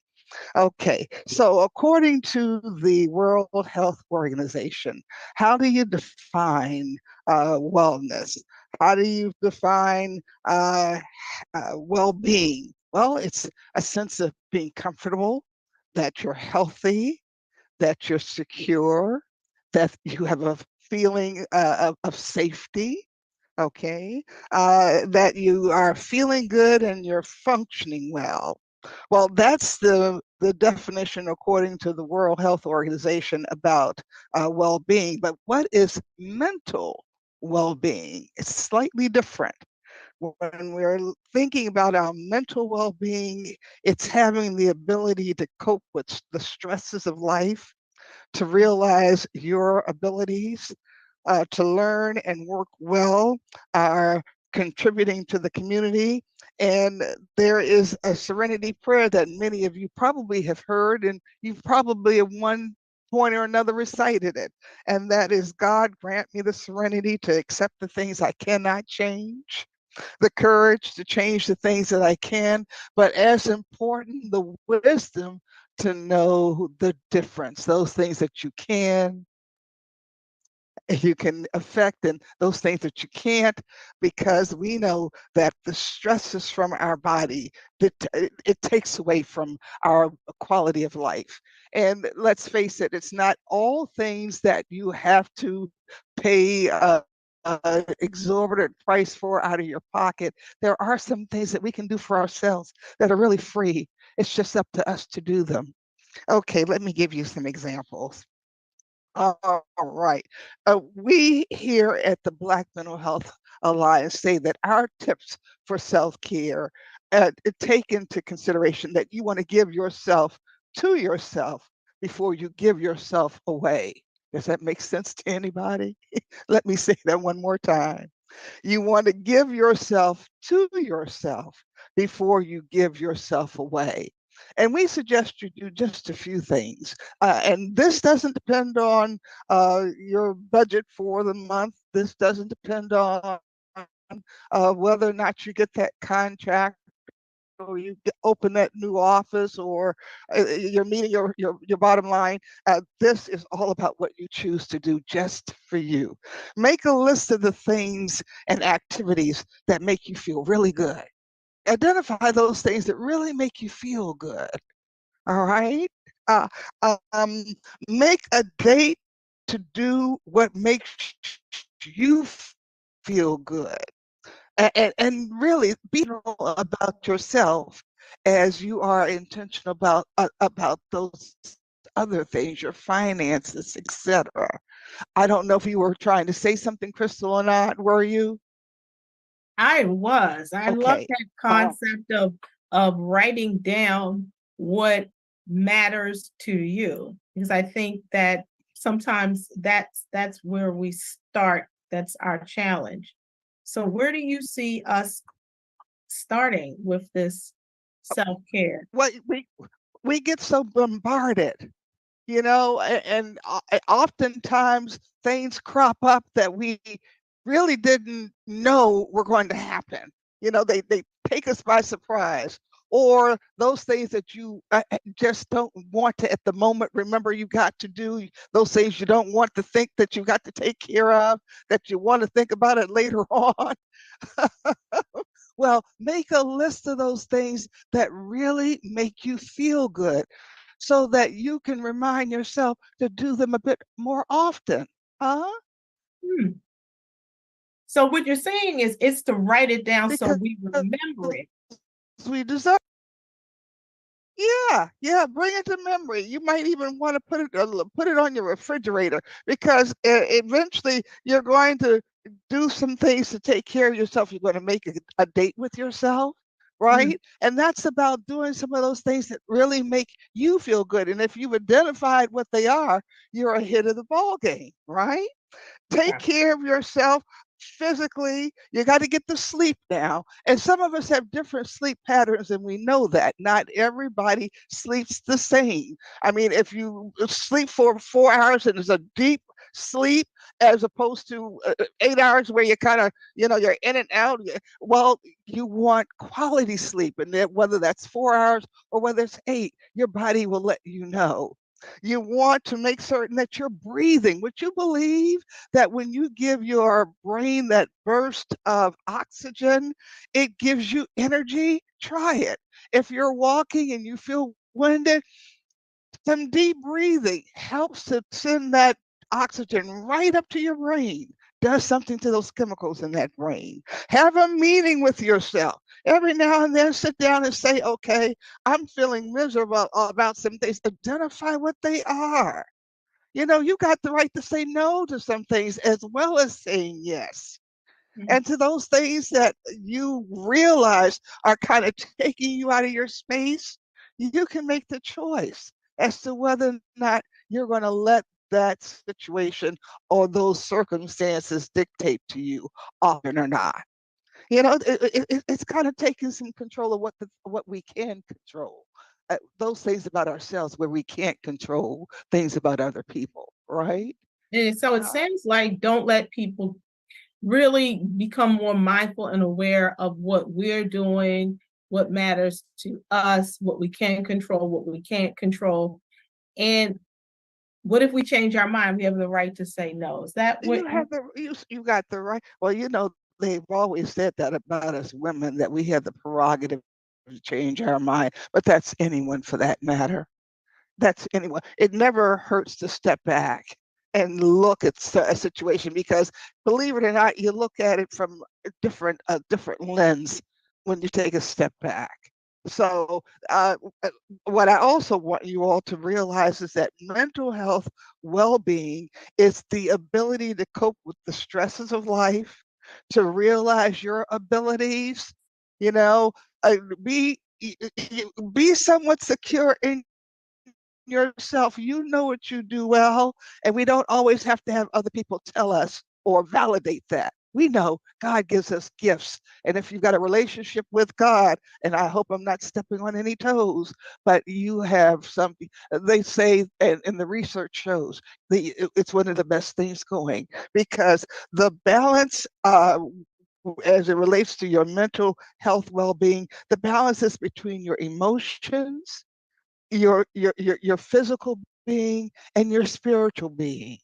Okay, so according to the World Health Organization, how do you define wellness? How do you define well-being? Well, it's a sense of being comfortable, that you're healthy, that you're secure, that you have a feeling of safety, okay, that you are feeling good and you're functioning well. Well, that's the definition according to the World Health Organization about well-being. But what is mental well-being? It's slightly different. When we're thinking about our mental well-being, it's having the ability to cope with the stresses of life, to realize your abilities, to learn and work well, are contributing to the community. And there is a serenity prayer that many of you probably have heard, and you've probably at one point or another recited it. And that is, God, grant me the serenity to accept the things I cannot change, the courage to change the things that I can, but as important, the wisdom to know the difference, those things that you can affect and those things that you can't, because we know that the stresses from our body, it takes away from our quality of life. And let's face it, it's not all things that you have to pay exorbitant price for out of your pocket. There are some things that we can do for ourselves that are really free. It's just up to us to do them. Okay, let me give you some examples. All right. We here at the Black Mental Health Alliance say that our tips for self-care take into consideration that you want to give yourself to yourself before you give yourself away. Does that make sense to anybody? Let me say that one more time. You want to give yourself to yourself before you give yourself away. And we suggest you do just a few things. And this doesn't depend on your budget for the month. This doesn't depend on whether or not you get that contract or you open that new office or you're meeting your bottom line. This is all about what you choose to do just for you. Make a list of the things and activities that make you feel really good. Identify those things that really make you feel good. All right. Uh, Make a date to do what makes you feel good. And really be about yourself as you are intentional about those other things, your finances, etc. I don't know if you were trying to say something, Crystal, or not. Were you? I was. I love Okay. that concept of writing down what matters to you, because I think that sometimes that's where we start. That's our challenge. So where do you see us starting with this self-care? Well, we get so bombarded, you know, and oftentimes things crop up that we really didn't know were going to happen. You know, they take us by surprise, or those things that you just don't want to at the moment remember you got to do, those things you don't want to think that you got to take care of, that you want to think about it later on. Well, make a list of those things that really make you feel good so that you can remind yourself to do them a bit more often. Huh? Hmm. So what you're saying is it's to write it down so Because we remember it. we deserve. Yeah, bring it to memory. You might even want to put it on your refrigerator, because eventually you're going to do some things to take care of yourself. You're going to make a date with yourself, right? And that's about doing some of those things that really make you feel good. And if you've identified what they are, you're ahead of the ball game, right? Take care of yourself physically. You got to get the sleep now. And some of us have different sleep patterns, and we know that not everybody sleeps the same. I mean, if you sleep for 4 hours and it's a deep sleep, as opposed to 8 hours where you kind of, you're in and out, well, you want quality sleep. And then whether that's 4 hours or whether it's 8, your body will let you know. You want to make certain that you're breathing. Would you believe that when you give your brain that burst of oxygen, it gives you energy? Try it. If you're walking and you feel winded, some deep breathing helps to send that oxygen right up to your brain, does something to those chemicals in that brain. Have a meeting with yourself. Every now and then, sit down and say, okay, I'm feeling miserable about some things. Identify what they are. You got the right to say no to some things as well as saying yes. And to those things that you realize are kind of taking you out of your space, you can make the choice as to whether or not you're going to let that situation or those circumstances dictate to you often or not. It's kind of taking some control of what we can control. Those things about ourselves where we can't control things about other people, right? And so it sounds like don't let people really become more mindful and aware of what we're doing, what matters to us, what we can control, what we can't control. And what if we change our mind? We have the right to say no. Is that what You got the right. Well, they've always said that about us women, that we have the prerogative to change our mind, but that's anyone for that matter. That's anyone. It never hurts to step back and look at a situation, because believe it or not, you look at it from a different lens when you take a step back. So what I also want you all to realize is that mental health well-being is the ability to cope with the stresses of life, to realize your abilities, be somewhat secure in yourself. You know what you do well, and we don't always have to have other people tell us or validate that. We know God gives us gifts. And if you've got a relationship with God, and I hope I'm not stepping on any toes, but you have something, they say, and the research shows, it's one of the best things going, because the balance, as it relates to your mental health well-being, the balance is between your emotions, your physical being, and your spiritual being.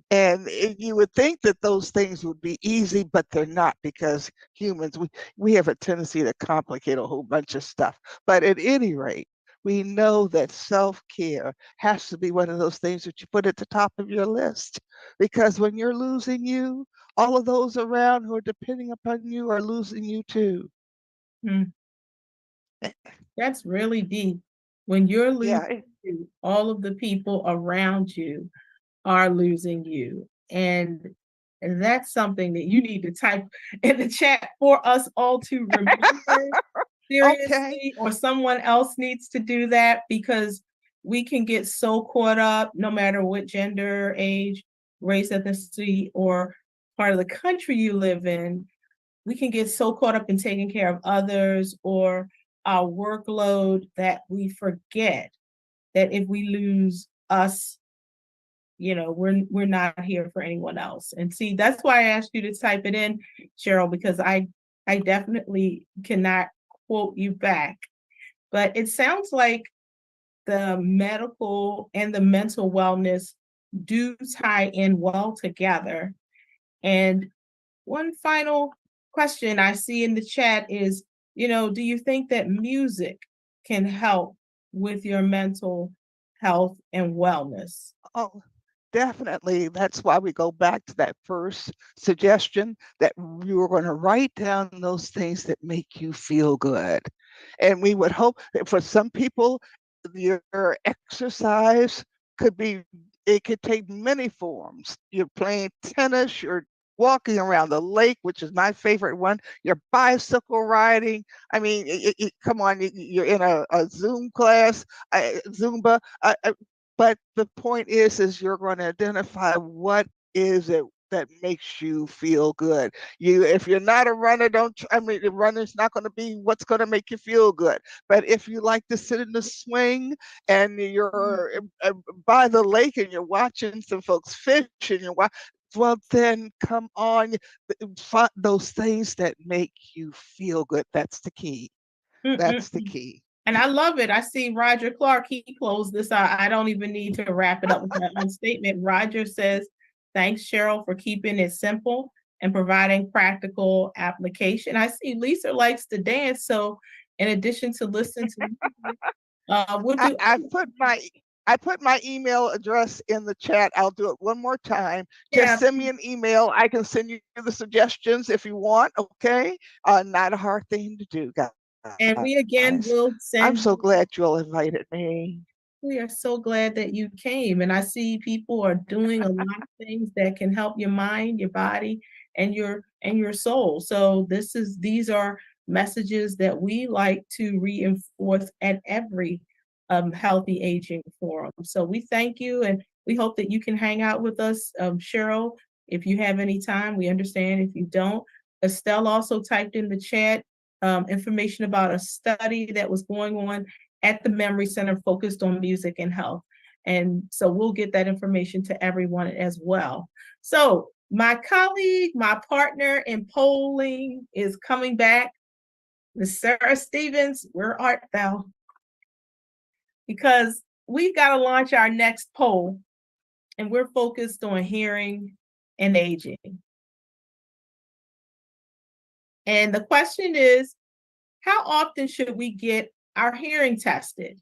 And you would think that those things would be easy, but they're not, because humans, we have a tendency to complicate a whole bunch of stuff. But at any rate, we know that self-care has to be one of those things that you put at the top of your list, because when you're losing you, all of those around who are depending upon you are losing you too. That's really deep. When you're losing Yeah. you, all of the people around you are losing you. And that's something that you need to type in the chat for us all to remember seriously, or someone else needs to do that, because we can get so caught up, no matter what gender, age, race, ethnicity, or part of the country you live in. We can get so caught up in taking care of others or our workload that we forget that if we lose us, we're not here for anyone else. And see, that's why I asked you to type it in, Cheryl, because I definitely cannot quote you back. But it sounds like the medical and the mental wellness do tie in well together. And one final question I see in the chat is, do you think that music can help with your mental health and wellness? Oh, definitely. That's why we go back to that first suggestion, that you were going to write down those things that make you feel good. And we would hope that for some people, your exercise it could take many forms. You're playing tennis, you're walking around the lake, which is my favorite one. You're bicycle riding. I mean, come on, you're in a Zoom class, Zumba. But the point is you're going to identify what is it that makes you feel good. If you're not a runner, the runner's not going to be what's going to make you feel good. But if you like to sit in the swing and you're by the lake and you're watching some folks fish and well, then come on, find those things that make you feel good. That's the key. That's the key. And I love it. I see Roger Clark, he closed this out. I don't even need to wrap it up with that one statement. Roger says, thanks, Cheryl, for keeping it simple and providing practical application. I see Lisa likes to dance. So in addition to listening to I put my email address in the chat. I'll do it one more time. Yeah. Just send me an email. I can send you the suggestions if you want. Okay. Not a hard thing to do, guys. And we again will send. I'm so glad you all invited me. We are so glad that you came. And I see people are doing a lot of things that can help your mind, your body, and your soul. So these are messages that we like to reinforce at every Healthy Aging Forum. So we thank you, and we hope that you can hang out with us, Cheryl, if you have any time. We understand if you don't. Estelle also typed in the chat information about a study that was going on at the Memory Center focused on music and health. And so we'll get that information to everyone as well. So my colleague, my partner in polling is coming back. Ms. Sarah Stevens, where art thou? Because we've got to launch our next poll, and we're focused on hearing and aging. And the question is, how often should we get our hearing tested?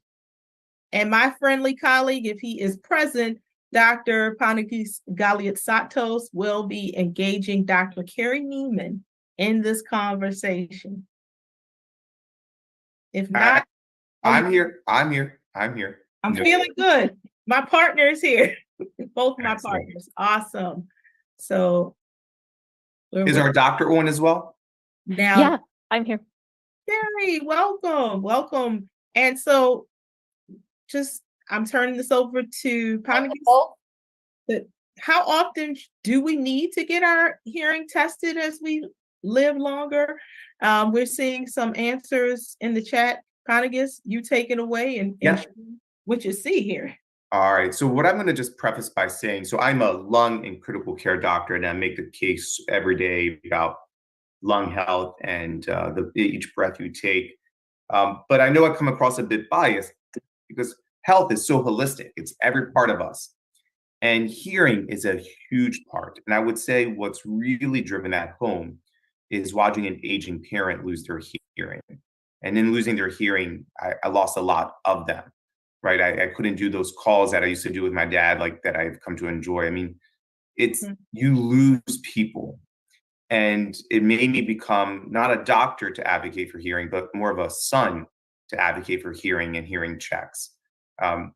And my friendly colleague, if he is present, Dr. Panagis Galiatsakos, will be engaging Dr. Carrie Neiman in this conversation. If not, I'm here. I'm feeling good. My partner is here. Both my partners. Awesome. So is our doctor on as well? Now, Yeah, I'm here. Carrie, welcome. And so I'm turning this over to Panagis. how often do we need to get our hearing tested as we live longer? We're seeing some answers in the chat. Conagus, you take it away and Yeah. show what you see here. All right. So what I'm going to just preface by saying, so I'm a lung and critical care doctor, and I make the case every day about lung health and each breath you take. But I know I come across a bit biased because health is so holistic. It's every part of us. And hearing is a huge part. And I would say what's really driven that home is watching an aging parent lose their hearing. And in losing their hearing, I lost a lot of them, right? I couldn't do those calls that I used to do with my dad, like that I've come to enjoy. I mean, it's you lose people. And it made me become not a doctor to advocate for hearing, but more of a son to advocate for hearing and hearing checks. An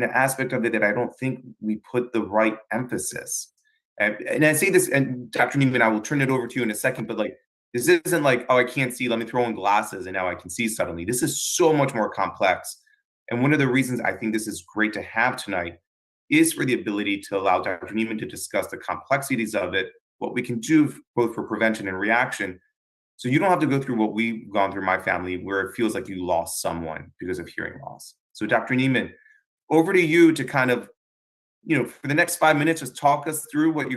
aspect of it that I don't think we put the right emphasis. And I say this, and Dr. Neiman, I will turn it over to you in a second, but like, this isn't like, oh, I can't see, let me throw in glasses and now I can see suddenly. This is so much more complex. And one of the reasons I think this is great to have tonight is for the ability to allow Dr. Neiman to discuss the complexities of it, what we can do both for prevention and reaction. So you don't have to go through what we've gone through in my family, where it feels like you lost someone because of hearing loss. So Dr. Neiman, over to you to kind of, for the next 5 minutes, just talk us through what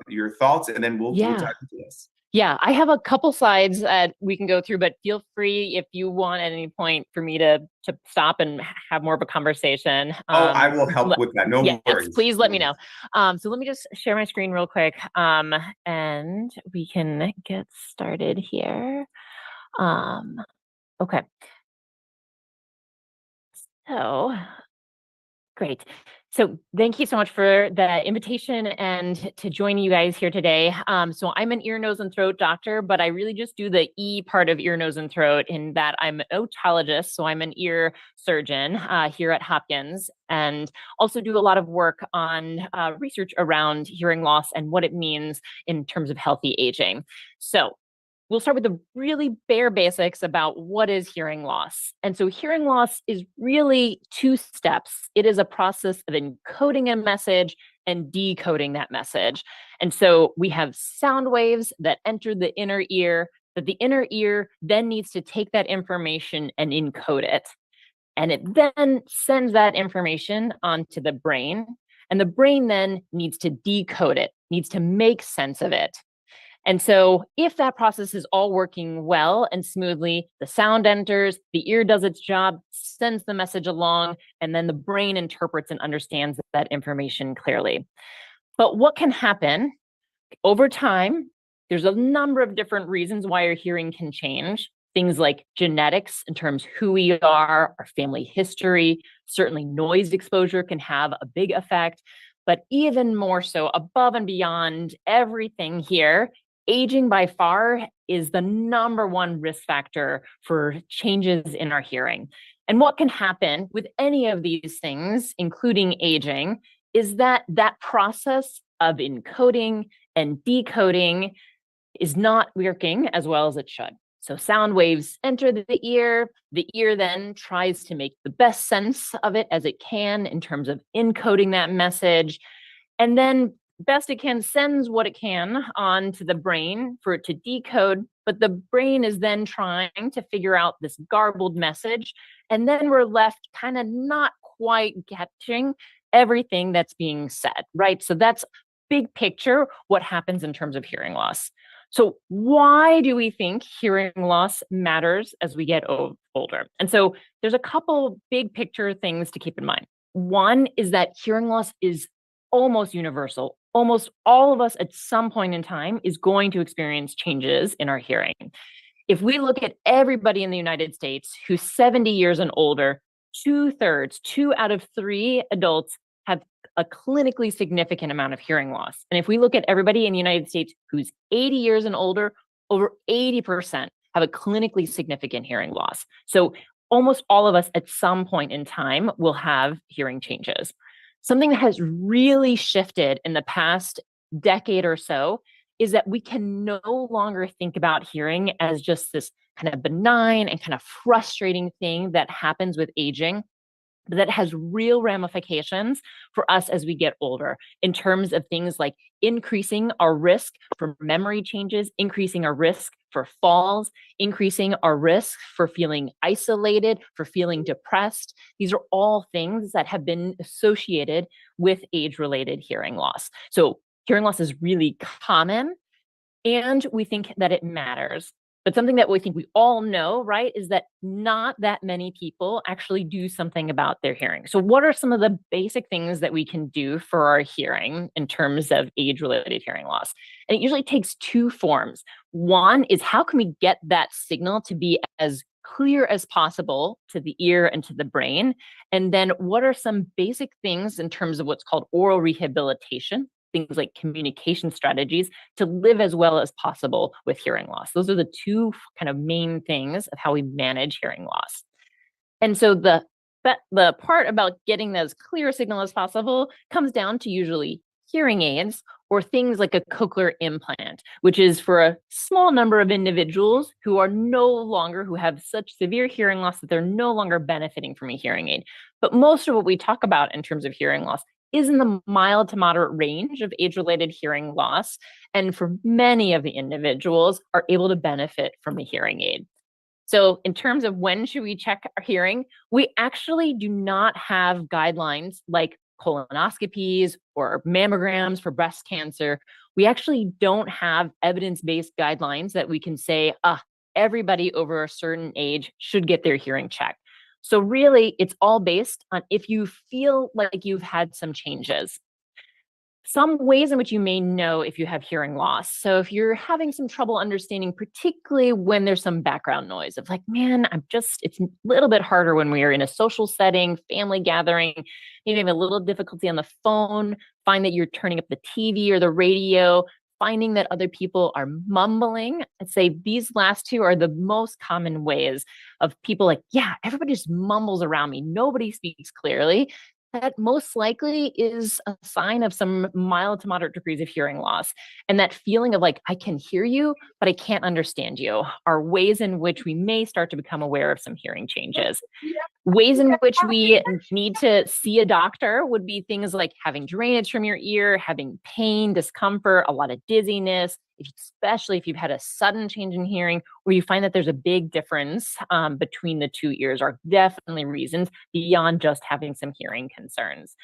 your thoughts, and then we'll dive into this. Yeah, I have a couple slides that we can go through, but feel free if you want at any point for me to stop and have more of a conversation. I will help with that. No worries. Please let me know. So let me just share my screen real quick, and we can get started here. Okay. So great. So thank you so much for the invitation and to join you guys here today. So I'm an ear, nose, and throat doctor, but I really just do the E part of ear, nose, and throat in that I'm an otologist. So I'm an ear surgeon here at Hopkins, and also do a lot of work on research around hearing loss and what it means in terms of healthy aging. So we'll start with the really bare basics about what is hearing loss. And so hearing loss is really 2 steps. It is a process of encoding a message and decoding that message. And so we have sound waves that enter the inner ear, that the inner ear then needs to take that information and encode it. And it then sends that information onto the brain. And the brain then needs to decode it, needs to make sense of it. And so if that process is all working well and smoothly, the sound enters, the ear does its job, sends the message along, and then the brain interprets and understands that information clearly. But what can happen over time? There's a number of different reasons why your hearing can change. Things like genetics in terms of who we are, our family history, certainly noise exposure can have a big effect. But even more so, above and beyond everything here, aging by far is the #1 risk factor for changes in our hearing. And what can happen with any of these things, including aging, is that that process of encoding and decoding is not working as well as it should. So sound waves enter the ear then tries to make the best sense of it as it can in terms of encoding that message. And then best it can sends what it can onto the brain for it to decode, but the brain is then trying to figure out this garbled message. And then we're left kind of not quite catching everything that's being said, right? So that's big picture what happens in terms of hearing loss. So why do we think hearing loss matters as we get older? And so there's a couple big picture things to keep in mind. One is that hearing loss is almost universal. Almost all of us at some point in time is going to experience changes in our hearing. If we look at everybody in the United States who's 70 years and older, 2/3, 2 out of 3 adults have a clinically significant amount of hearing loss. And if we look at everybody in the United States who's 80 years and older, over 80% have a clinically significant hearing loss. So almost all of us at some point in time will have hearing changes. Something that has really shifted in the past decade or so is that we can no longer think about hearing as just this kind of benign and kind of frustrating thing that happens with aging. but that has real ramifications for us as we get older in terms of things like increasing our risk for memory changes, increasing our risk for falls, increasing our risk for feeling isolated, for feeling depressed. These are all things that have been associated with age-related hearing loss. So hearing loss is really common, and we think that it matters. But something that we think we all know, right, is that not that many people actually do something about their hearing. So what are some of the basic things that we can do for our hearing in terms of age-related hearing loss? And it usually takes two forms. One is, how can we get that signal to be as clear as possible to the ear and to the brain? And then what are some basic things in terms of what's called oral rehabilitation, things like communication strategies, to live as well as possible with hearing loss? Those are the two kind of main things of how we manage hearing loss. And so the part about getting as clear a signal as possible comes down to usually hearing aids or things like a cochlear implant, which is for a small number of individuals who have such severe hearing loss that they're no longer benefiting from a hearing aid. But most of what we talk about in terms of hearing loss is in the mild to moderate range of age-related hearing loss, and for many of the individuals are able to benefit from a hearing aid. So in terms of when should we check our hearing, we actually do not have guidelines like colonoscopies or mammograms for breast cancer. We actually don't have evidence-based guidelines that we can say, everybody over a certain age should get their hearing checked. So really, it's all based on if you feel like you've had some changes. Some ways in which you may know if you have hearing loss. So if you're having some trouble understanding, particularly when there's some background noise of like, man, it's a little bit harder when we are in a social setting, family gathering, maybe have a little difficulty on the phone, find that you're turning up the TV or the radio, finding that other people are mumbling. I'd say these last two are the most common ways of people like, yeah, everybody just mumbles around me. Nobody speaks clearly. That most likely is a sign of some mild to moderate degrees of hearing loss. And that feeling of like, I can hear you, but I can't understand you, are ways in which we may start to become aware of some hearing changes. Ways in which we need to see a doctor would be things like having drainage from your ear, having pain, discomfort, a lot of dizziness, especially if you've had a sudden change in hearing, or you find that there's a big difference between the two ears, are definitely reasons beyond just having some hearing concerns.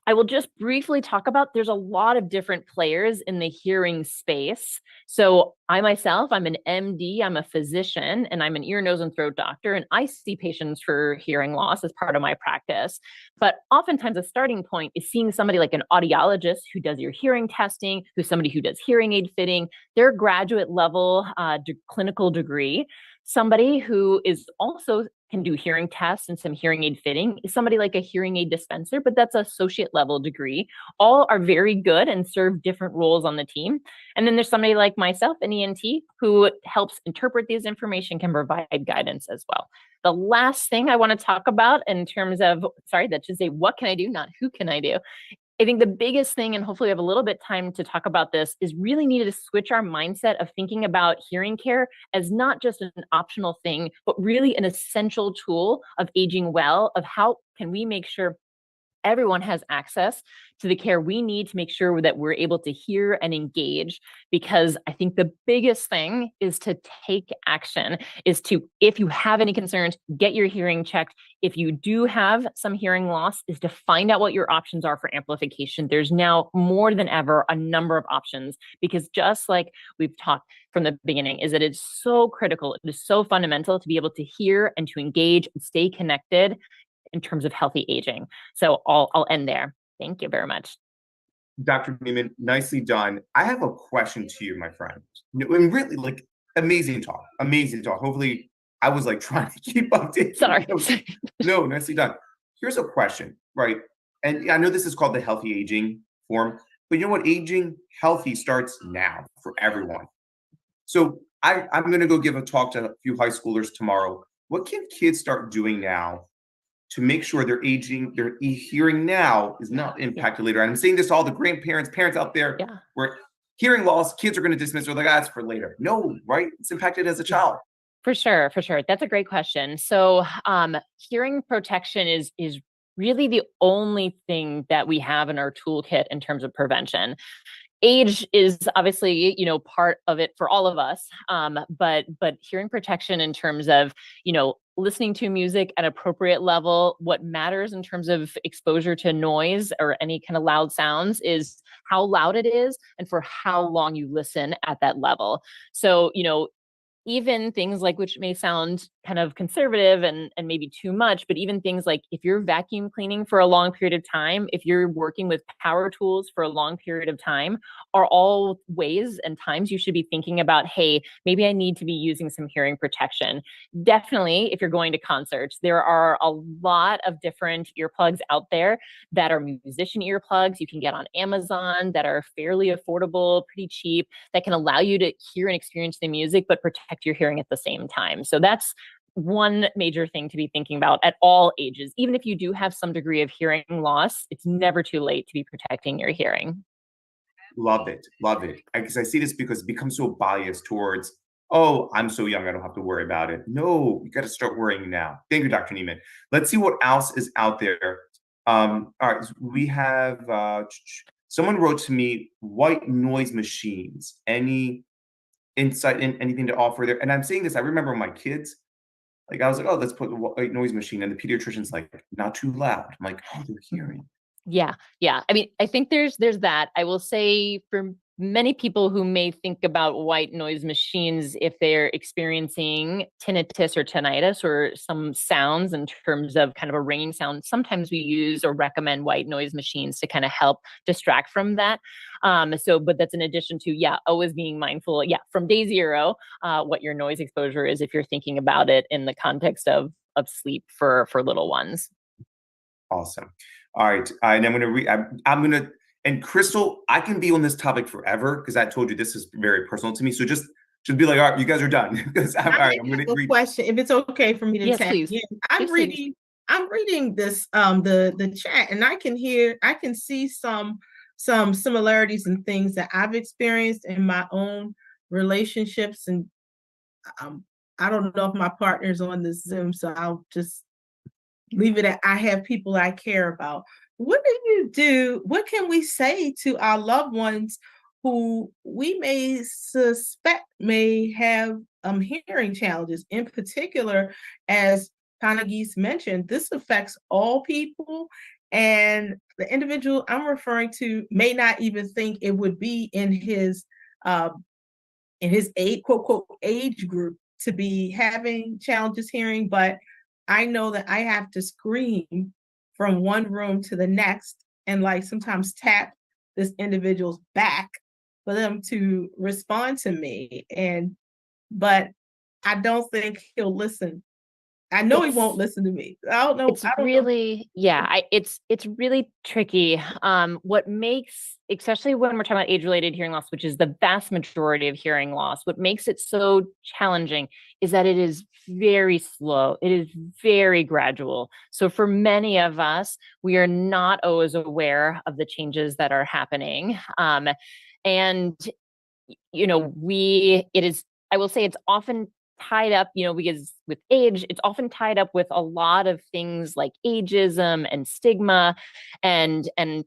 I will just briefly talk about, there's a lot of different players in the hearing space. So I myself, I'm an MD, I'm a physician, and I'm an ear, nose, and throat doctor, and I see patients for hearing loss as part of my practice. But oftentimes a starting point is seeing somebody like an audiologist who does your hearing testing, who's somebody who does hearing aid fitting, their graduate level clinical degree. Somebody who is also can do hearing tests and some hearing aid fitting is somebody like a hearing aid dispenser, but that's associate level degree. All are very good and serve different roles on the team. And then there's somebody like myself, an ENT, who helps interpret these information, can provide guidance as well. The last thing I want to talk about in terms of, that should say, what can I do, not who can I do? I think the biggest thing, and hopefully we have a little bit time to talk about this, is really needed to switch our mindset of thinking about hearing care as not just an optional thing, but really an essential tool of aging well, of how can we make sure everyone has access to the care we need to make sure that we're able to hear and engage. Because I think the biggest thing is to take action, is to, if you have any concerns, get your hearing checked. If you do have some hearing loss, is to find out what your options are for amplification. There's now more than ever a number of options, because just like we've talked from the beginning, is that it's so critical, it is so fundamental to be able to hear and to engage and stay connected in terms of healthy aging. So I'll end there. Thank you very much. Dr. Neiman, nicely done. I have a question to you, my friend. And really, like, amazing talk. Hopefully, I was like trying to keep up to. Sorry. No, nicely done. Here's a question, right? And I know this is called the Healthy Aging Forum, but you know what? Aging healthy starts now for everyone. So I'm going to go give a talk to a few high schoolers tomorrow. What can kids start doing now to make sure their hearing now is not impacted later? And I'm saying this to all the grandparents, parents out there, where hearing loss, kids are going to dismiss or like, that's for later. No, right? It's impacted as a child. For sure, for sure. That's a great question. So, hearing protection is really the only thing that we have in our toolkit in terms of prevention. Age is obviously, part of it for all of us. But hearing protection in terms of, listening to music at appropriate level, what matters in terms of exposure to noise or any kind of loud sounds is how loud it is and for how long you listen at that level. So, even things like, which may sound kind of conservative and maybe too much, but even things like if you're vacuum cleaning for a long period of time, if you're working with power tools for a long period of time, are all ways and times you should be thinking about, hey, maybe I need to be using some hearing protection. Definitely, if you're going to concerts, there are a lot of different earplugs out there that are musician earplugs you can get on Amazon that are fairly affordable, pretty cheap, that can allow you to hear and experience the music, but protect your hearing at the same time. So that's one major thing to be thinking about at all ages. Even if you do have some degree of hearing loss, it's never too late to be protecting your hearing. Love it. Love it. Because I see this because it becomes so biased towards, oh, I'm so young, I don't have to worry about it. No, you got to start worrying now. Thank you, Dr. Neiman. Let's see what else is out there. All right, we have someone wrote to me, white noise machines. Any insight in anything to offer there? And I'm saying this, I remember my kids, like I was like, oh, let's put a white noise machine. And the pediatrician's like, not too loud. I'm like, oh, they're hearing. Yeah, yeah. I mean, I think there's that. I will say for many people who may think about white noise machines, if they're experiencing tinnitus or tinnitus or some sounds in terms of kind of a ringing sound, sometimes we use or recommend white noise machines to kind of help distract from that. But that's in addition to, always being mindful, from day zero, what your noise exposure is if you're thinking about it in the context of sleep for little ones. Awesome. All right. And I'm going to, and Crystal, I can be on this topic forever because I told you this is very personal to me. So just be like, all right, you guys are done. Because all right, I'm going to read. Question, if it's okay for me to Yes, tap please. in. I'm reading this, the chat, and I can see some similarities and things that I've experienced in my own relationships. And I don't know if my partner's on this Zoom, so I'll just leave it at I have people I care about. What do you do? What can we say to our loved ones who we may suspect may have hearing challenges? In particular, as Tanagis mentioned, this affects all people, and the individual I'm referring to may not even think it would be in his age, quote, quote, age group to be having challenges hearing, but I know that I have to scream from one room to the next and like sometimes tap this individual's back for them to respond to me. But I don't think he'll listen. I know he won't listen to me. I don't know. It's really, it's really tricky. What makes, especially when we're talking about age-related hearing loss, which is the vast majority of hearing loss, what makes it so challenging is that it is very slow. It is very gradual. So for many of us, we are not always aware of the changes that are happening. I will say it's often tied up, because with age, it's often tied up with a lot of things like ageism and stigma and in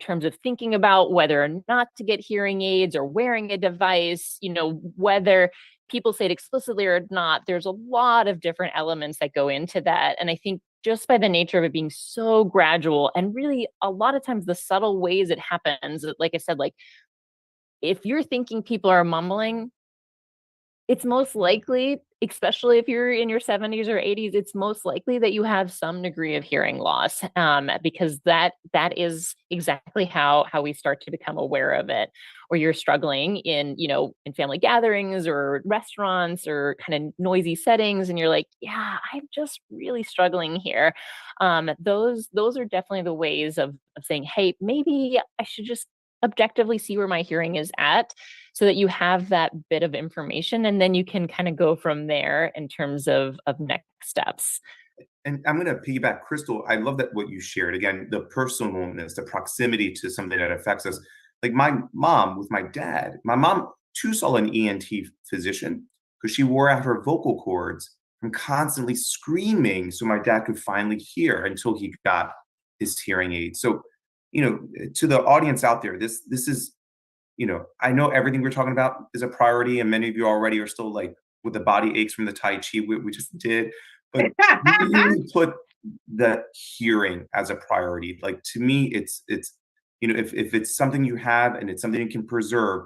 terms of thinking about whether or not to get hearing aids or wearing a device, whether people say it explicitly or not, there's a lot of different elements that go into that. And I think just by the nature of it being so gradual and really a lot of times the subtle ways it happens, like I said, like if you're thinking people are mumbling, it's most likely, especially if you're in your 70s or 80s, it's most likely that you have some degree of hearing loss, because that is exactly how we start to become aware of it. Or you're struggling in family gatherings or restaurants or kind of noisy settings, and you're like, yeah, I'm just really struggling here. Those are definitely the ways of saying, hey, maybe I should just objectively see where my hearing is at, so that you have that bit of information, and then you can kind of go from there in terms of next steps. And I'm going to piggyback, Crystal. I love that what you shared. Again, the personalness, the proximity to something that affects us. Like my mom with my dad. My mom too saw an ENT physician, because she wore out her vocal cords from constantly screaming so my dad could finally hear until he got his hearing aid. So, to the audience out there, this is, I know everything we're talking about is a priority, and many of you already are still like with the body aches from the Tai Chi we just did, but really put the hearing as a priority. Like, to me, it's if it's something you have and it's something you can preserve,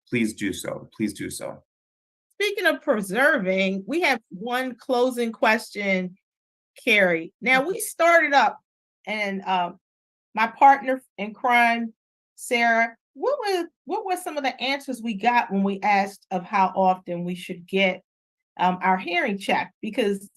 please do so. Please do so. Speaking of preserving, we have one closing question, Carrie. Now, we started up, and my partner in crime, Sarah, what were some of the answers we got when we asked of how often we should get our hearing checked? Because,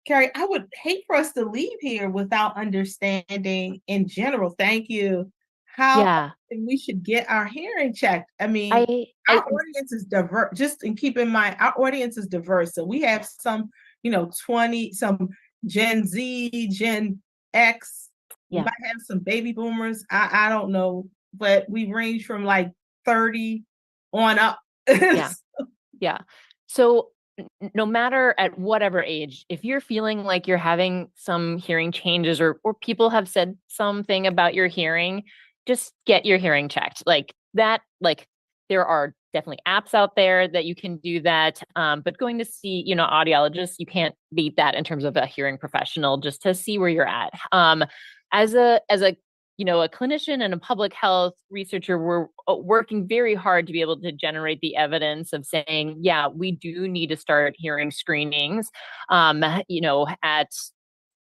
Carrie, I would hate for us to leave here without understanding in general, thank you, how often we should get our hearing checked. I mean, our audience is diverse. Just and keep in mind, our audience is diverse. So we have some, 20, some Gen Z, Gen X. We might have some baby boomers. I don't know, but we range from like 30 on up. So no matter at whatever age, if you're feeling like you're having some hearing changes or people have said something about your hearing, just get your hearing checked. Like that, there are definitely apps out there that you can do that. But going to see, audiologists, you can't beat that in terms of a hearing professional, just to see where you're at. As a clinician and a public health researcher, we're working very hard to be able to generate the evidence of saying, yeah, we do need to start hearing screenings,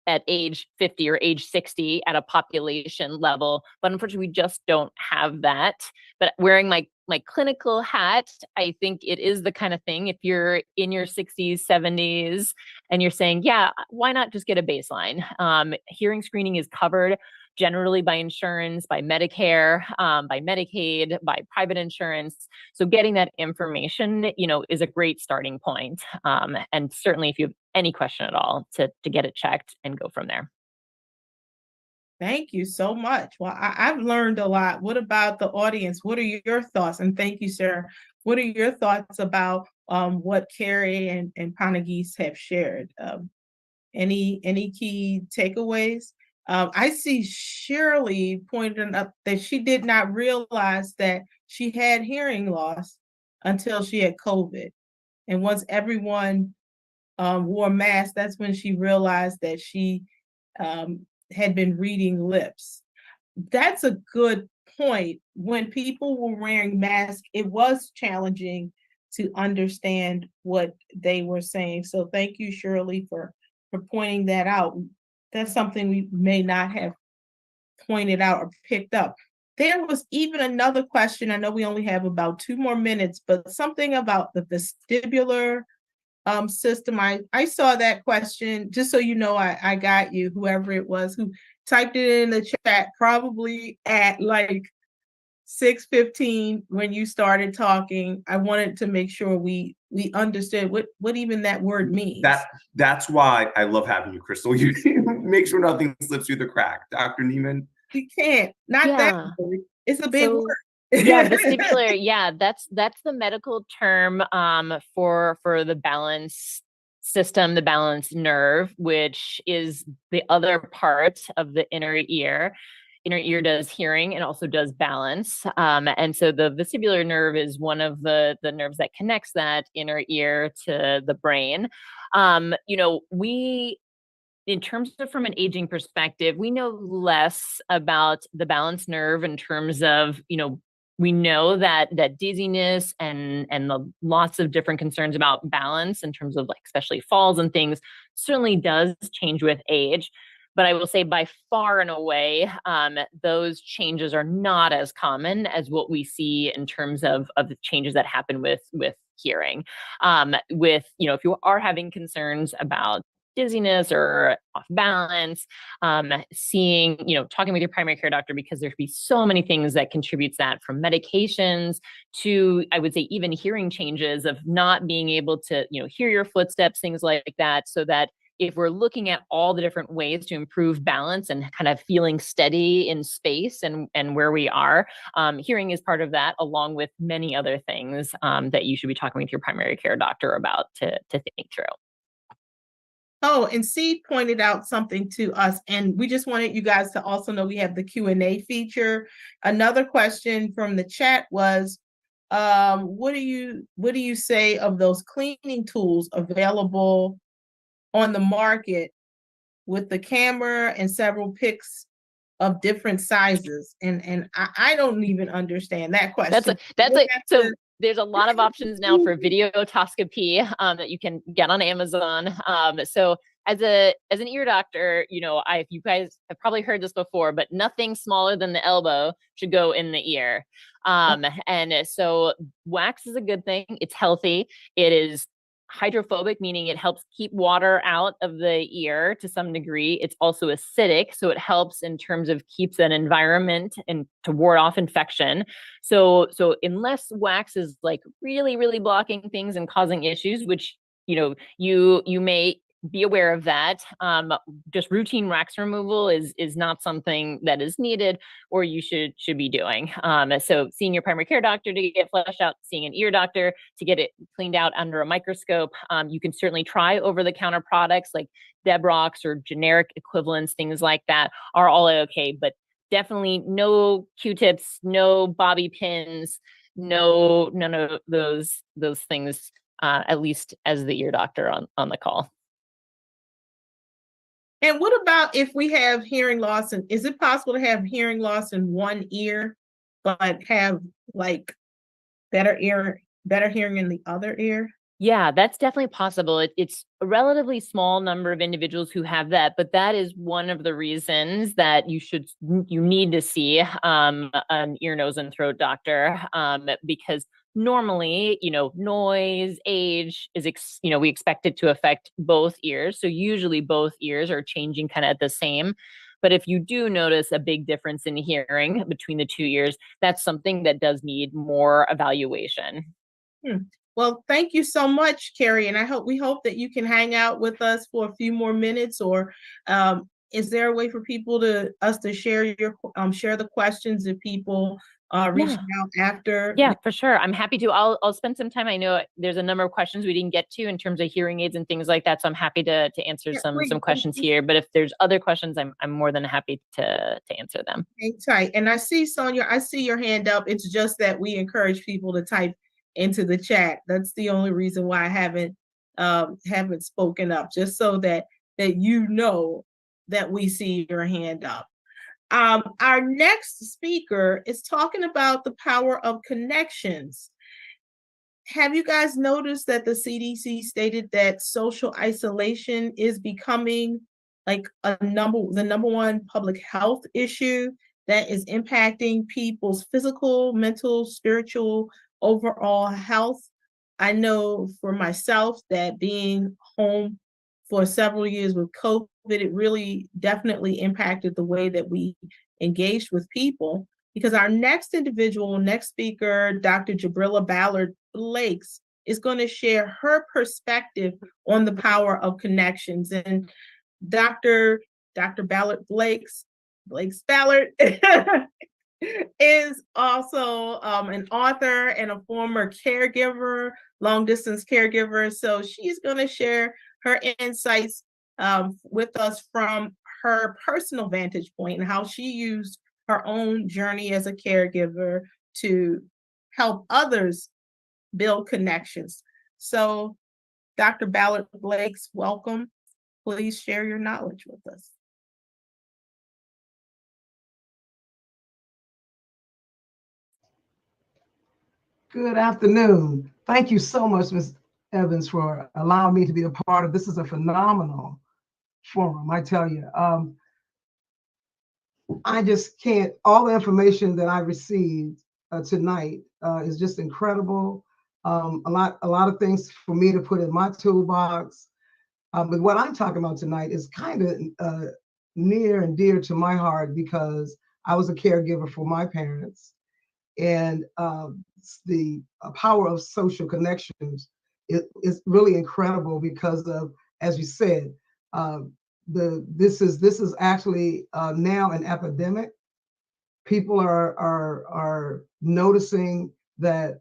at age 50 or age 60 at a population level. But unfortunately, we just don't have that. But wearing my clinical hat, I think it is the kind of thing, if you're in your 60s, 70s, and you're saying, yeah, why not just get a baseline? Hearing screening is covered generally by insurance, by Medicare, by Medicaid, by private insurance. So getting that information, is a great starting point. And certainly if you have any question at all, to get it checked and go from there. Thank you so much. Well, I've learned a lot. What about the audience? What are your thoughts? And thank you, Sarah. What are your thoughts about what Carrie and Panagis have shared? Any key takeaways? I see Shirley pointing up that she did not realize that she had hearing loss until she had COVID. And once everyone wore masks, that's when she realized that she had been reading lips. That's a good point. When people were wearing masks, it was challenging to understand what they were saying. So thank you, Shirley, for pointing that out. That's something we may not have pointed out or picked up. There was even another question. I know we only have about 2 more minutes, but something about the vestibular system. I saw that question, just so you know, I got you, whoever it was who typed it in the chat, probably at like 6:15 when you started talking. I wanted to make sure we understood what even that word means. That's why I love having you, Crystal. You make sure nothing slips through the crack. Dr. Neiman? We can't. That word. It's a big word. Vestibular. That's the medical term for the balance system, the balance nerve, which is the other part of the inner ear. Inner ear does hearing and also does balance. And so the vestibular nerve is one of the nerves that connects that inner ear to the brain. In terms of from an aging perspective, we know less about the balance nerve in terms of, we know that dizziness and the lots of different concerns about balance in terms of especially falls and things certainly does change with age. But I will say by far and away, those changes are not as common as what we see in terms of the changes that happen with hearing. If you are having concerns about dizziness or off balance, talking with your primary care doctor, because there could be so many things that contributes that, from medications to, I would say, even hearing changes of not being able to, hear your footsteps, things like that, so that if we're looking at all the different ways to improve balance and kind of feeling steady in space and where we are, hearing is part of that, along with many other things that you should be talking with your primary care doctor about to think through. Oh, and C pointed out something to us, and we just wanted you guys to also know we have the Q&A feature. Another question from the chat was, what do you say of those cleaning tools available on the market with the camera and several pics of different sizes? And I don't even understand that question. So there's a lot of options now for videotoscopy that you can get on Amazon. So as an ear doctor, you guys have probably heard this before, but nothing smaller than the elbow should go in the ear. And so wax is a good thing. It's healthy. It is hydrophobic, meaning it helps keep water out of the ear to some degree. It's also acidic, so it helps in terms of keeps an environment and to ward off infection. So unless wax is like really, really blocking things and causing issues, which you may be aware of that. Just routine wax removal is not something that is needed or you should be doing. So seeing your primary care doctor to get flushed out, seeing an ear doctor to get it cleaned out under a microscope. You can certainly try over-the-counter products like Debrox or generic equivalents, things like that are all okay, but definitely no Q-tips, no bobby pins, none of those things, at least as the ear doctor on the call. And what about if we have hearing loss? And is it possible to have hearing loss in one ear, but have like better hearing in the other ear? Yeah, that's definitely possible. It's a relatively small number of individuals who have that, but that is one of the reasons that you need to see an ear, nose, and throat doctor, because normally, noise, age is, we expect it to affect both ears. So usually both ears are changing kind of at the same. But if you do notice a big difference in hearing between the two ears, that's something that does need more evaluation. Well, thank you so much, Carrie. And we hope that you can hang out with us for a few more minutes, or is there a way for us to share the questions if people reach out after? Yeah, for sure. I'm happy to. I'll spend some time. I know there's a number of questions we didn't get to in terms of hearing aids and things like that. So I'm happy to answer some questions here. But if there's other questions, I'm more than happy to answer them. Hang tight. And I see, Sonia, I see your hand up. It's just that we encourage people to type into the chat. That's the only reason why I haven't spoken up, just so that you know that we see your hand up. Our next speaker is talking about the power of connections. Have you guys noticed that the CDC stated that social isolation is becoming like the number one public health issue that is impacting people's physical, mental, spiritual, overall health? I know for myself that being home for several years with COVID, it really definitely impacted the way that we engaged with people, because our next speaker, Dr. Jabrilla Ballard Blakes, is going to share her perspective on the power of connections. And Dr. Ballard Blakes Ballard is also an author and a former caregiver, long distance caregiver. So she's going to share her insights with us from her personal vantage point and how she used her own journey as a caregiver to help others build connections. So Dr. Ballard Blakes, welcome. Please share your knowledge with us. Good afternoon. Thank you so much, Ms. Evans, for allowing me to be a part of this. Is a phenomenal forum, I tell you. I just can't, all the information that I received tonight is just incredible. A lot of things for me to put in my toolbox. But what I'm talking about tonight is kind of near and dear to my heart, because I was a caregiver for my parents. And the power of social connections is really incredible because of, as you said, This is actually now an epidemic. People are noticing that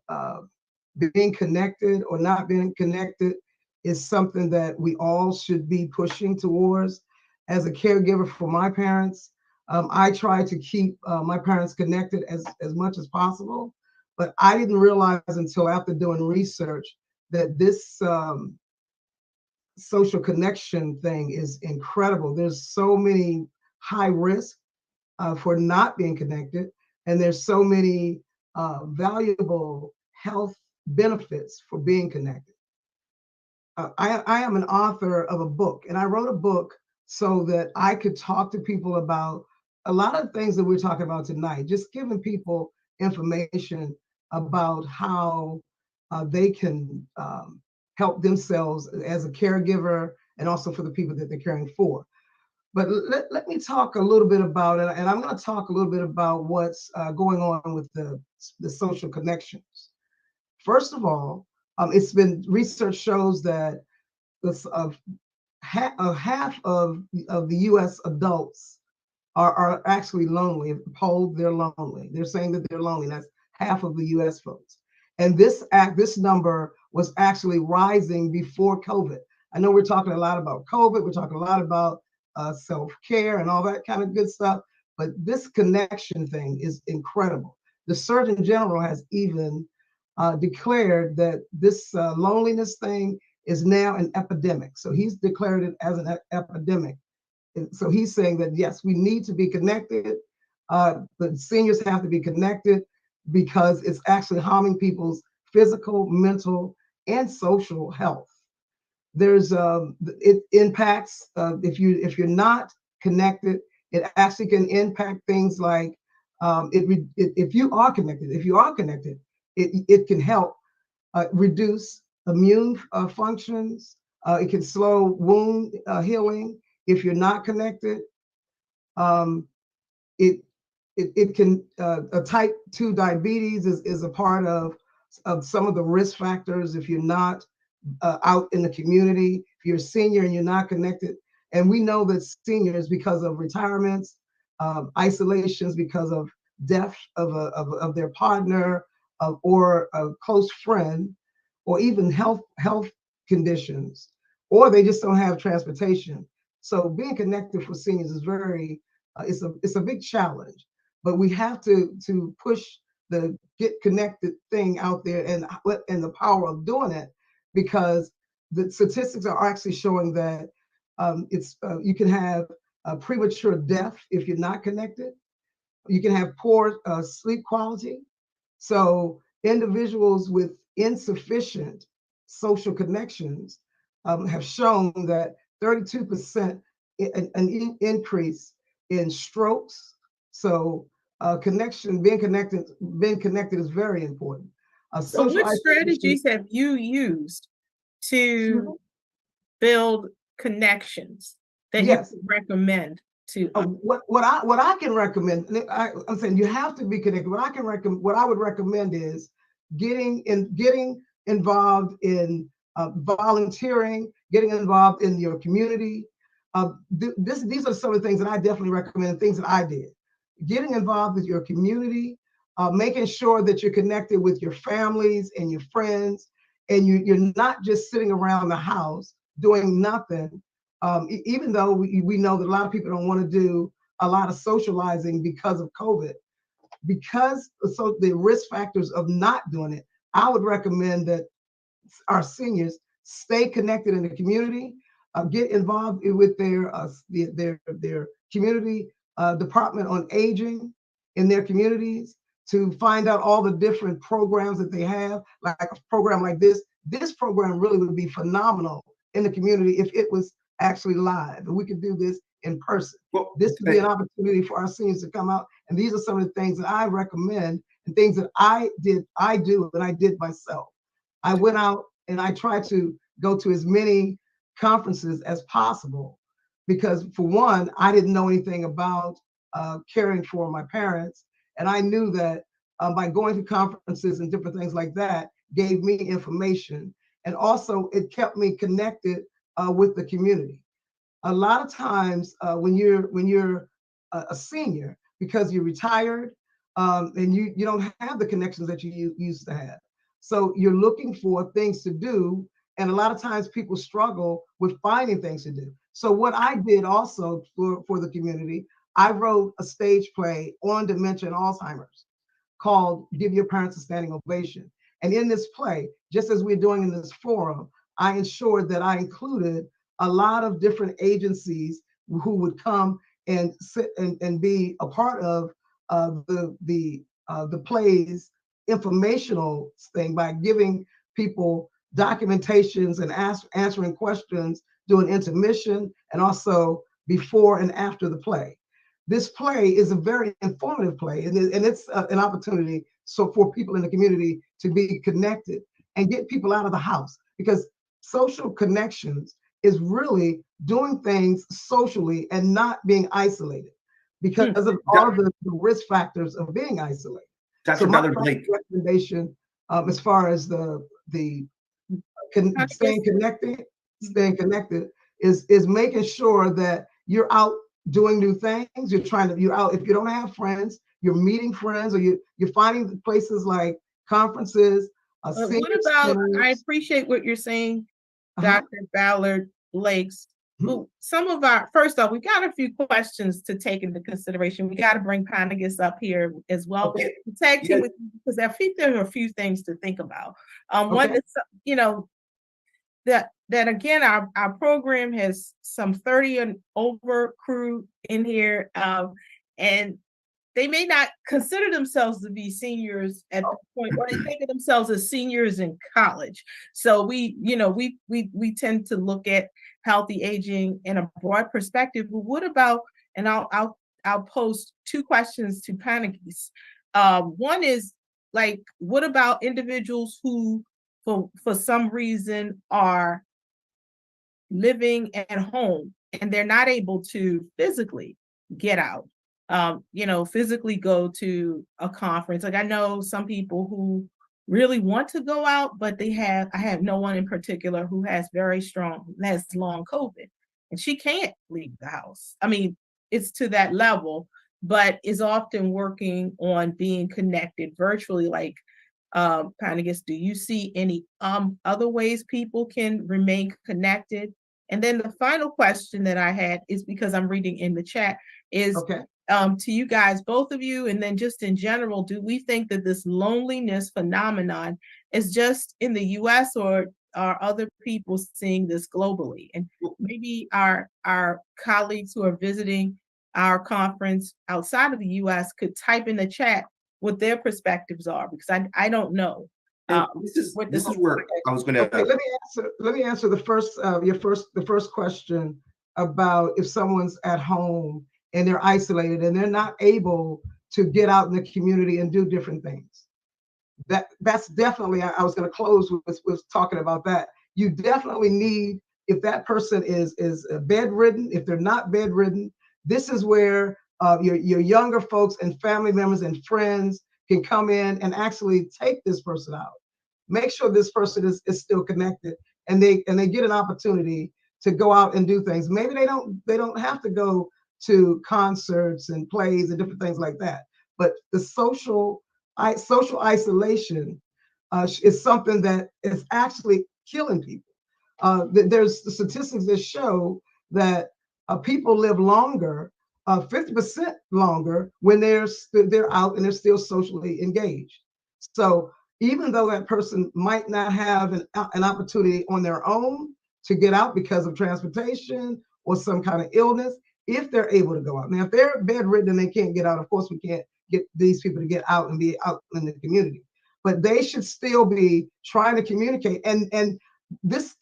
being connected or not being connected is something that we all should be pushing towards. As a caregiver for my parents, I try to keep my parents connected as much as possible, but I didn't realize until after doing research that this social connection thing is incredible. There's so many high risk for not being connected, and there's so many valuable health benefits for being connected. I am an author of a book, and I wrote a book so that I could talk to people about a lot of things that we're talking about tonight, just giving people information about how they can help themselves as a caregiver and also for the people that they're caring for. But let me talk a little bit about it, and I'm going to talk a little bit about what's going on with the social connections. First of all, it's been research shows that half of the U.S. adults are actually lonely. Polled, they're lonely. They're saying that they're lonely. That's half of the U.S. folks. And this number was actually rising before COVID. I know we're talking a lot about COVID. We're talking a lot about self-care and all that kind of good stuff. But this connection thing is incredible. The Surgeon General has even declared that this loneliness thing is now an epidemic. So he's declared it as an epidemic. And so he's saying that, yes, we need to be connected. The seniors have to be connected because it's actually harming people's physical, mental, and social health. There's it impacts if you're not connected, it actually can impact things like if you are connected, it can help reduce immune functions. It can slow wound healing. If you're not connected, it can type 2 diabetes is a part of some of the risk factors if you're not out in the community, if you're a senior and you're not connected. And we know that seniors, because of retirements, isolations, because of death of their partner or a close friend, or even health conditions, or they just don't have transportation. So being connected for seniors is very, it's a big challenge, but we have to push the get connected thing out there and the power of doing it, because the statistics are actually showing that you can have a premature death if you're not connected. You can have poor sleep quality. So individuals with insufficient social connections have shown that 32% an increase in strokes. So being connected is very important. So what strategies have you used to build connections that you recommend to? What I can recommend, I'm saying you have to be connected. What I would recommend is getting involved in volunteering, getting involved in your community. These are some of the things that I definitely recommend, things that I did. Getting involved with your community, making sure that you're connected with your families and your friends, and you're not just sitting around the house doing nothing. Even though we know that a lot of people don't want to do a lot of socializing because of COVID, so the risk factors of not doing it, I would recommend that our seniors stay connected in the community, get involved with their community department on aging in their communities, to find out all the different programs that they have, like a program like this. This program really would be phenomenal in the community if it was actually live and we could do this in person. Well, this would be an opportunity for our seniors to come out. And these are some of the things that I recommend and things that I do and I did myself. I went out and I tried to go to as many conferences as possible, because for one, I didn't know anything about caring for my parents. And I knew that by going to conferences and different things like that gave me information. And also it kept me connected with the community. a lot of times when you're a senior, because you're retired and you don't have the connections that you used to have. So you're looking for things to do. And a lot of times people struggle with finding things to do. So what I did also for the community, I wrote a stage play on dementia and Alzheimer's called Give Your Parents a Standing Ovation. And in this play, just as we're doing in this forum, I ensured that I included a lot of different agencies who would come and sit and be a part of the play's informational thing by giving people documentations and answering questions during intermission and also before and after the play. This play is a very informative play, and it's an opportunity for people in the community to be connected and get people out of the house, because social connections is really doing things socially and not being isolated because of all of the risk factors of being isolated. Dr. So my Ballard-Blake, recommendation, as far as staying connected is making sure that you're out doing new things. You're out. If you don't have friends, you're meeting friends, or you're finding places like conferences. What about, I appreciate what you're saying, Dr. Ballard Lakes. Some of first off, we got a few questions to take into consideration. We got to bring Panagis up here as well. Okay. Tag team with, because I think there are a few things to think about. One is, that again, our program has some 30 and over crew in here, and they may not consider themselves to be seniors at the point, or they think of themselves as seniors in college. So we tend to look at healthy aging in a broad perspective. But what about, and I'll pose two questions to Panagis. One is, like, what about individuals who for some reason are living at home and they're not able to physically get out, physically go to a conference? Like, I know some people who really want to go out, but I have no one in particular who has long COVID, and she can't leave the house. I mean, it's to that level, but is often working on being connected virtually. Like, Panagis, do you see any other ways people can remain connected? And then the final question that I had is, because I'm reading in the chat, is to you guys, both of you, and then just in general, do we think that this loneliness phenomenon is just in the US, or are other people seeing this globally? And maybe our colleagues who are visiting our conference outside of the US could type in the chat what their perspectives are, because I don't know. This is where I was going to. Let me answer the first question about if someone's at home and they're isolated and they're not able to get out in the community and do different things. That's definitely, I was going to close with talking about that. You definitely need, if that person is bedridden, if they're not bedridden, this is where your younger folks and family members and friends can come in and actually take this person out. Make sure this person is still connected, and they get an opportunity to go out and do things. Maybe they don't have to go to concerts and plays and different things like that. But the social isolation is something that is actually killing people. There's the statistics that show that people live longer, 50% longer, when they're out and they're still socially engaged. So even though that person might not have an opportunity on their own to get out because of transportation or some kind of illness, if they're able to go out. Now, if they're bedridden and they can't get out, of course we can't get these people to get out and be out in the community. But they should still be trying to communicate. And this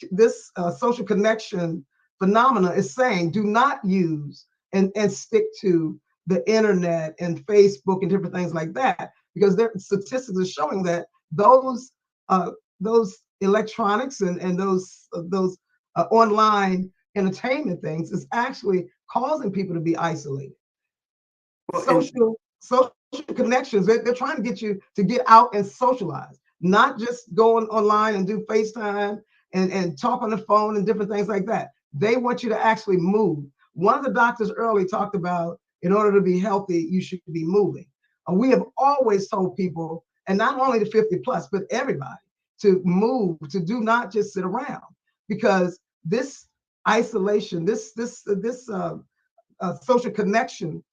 social connection phenomena is saying, do not use and stick to the internet and Facebook and different things like that, because their statistics are showing that those electronics and those online entertainment things is actually causing people to be isolated. Social connections, they're trying to get you to get out and socialize, not just go online and do FaceTime and talk on the phone and different things like that. They want you to actually move. One of the doctors early talked about, in order to be healthy, you should be moving. We have always told people, and not only the 50 plus, but everybody, to move, to do not just sit around, because this isolation, this social connection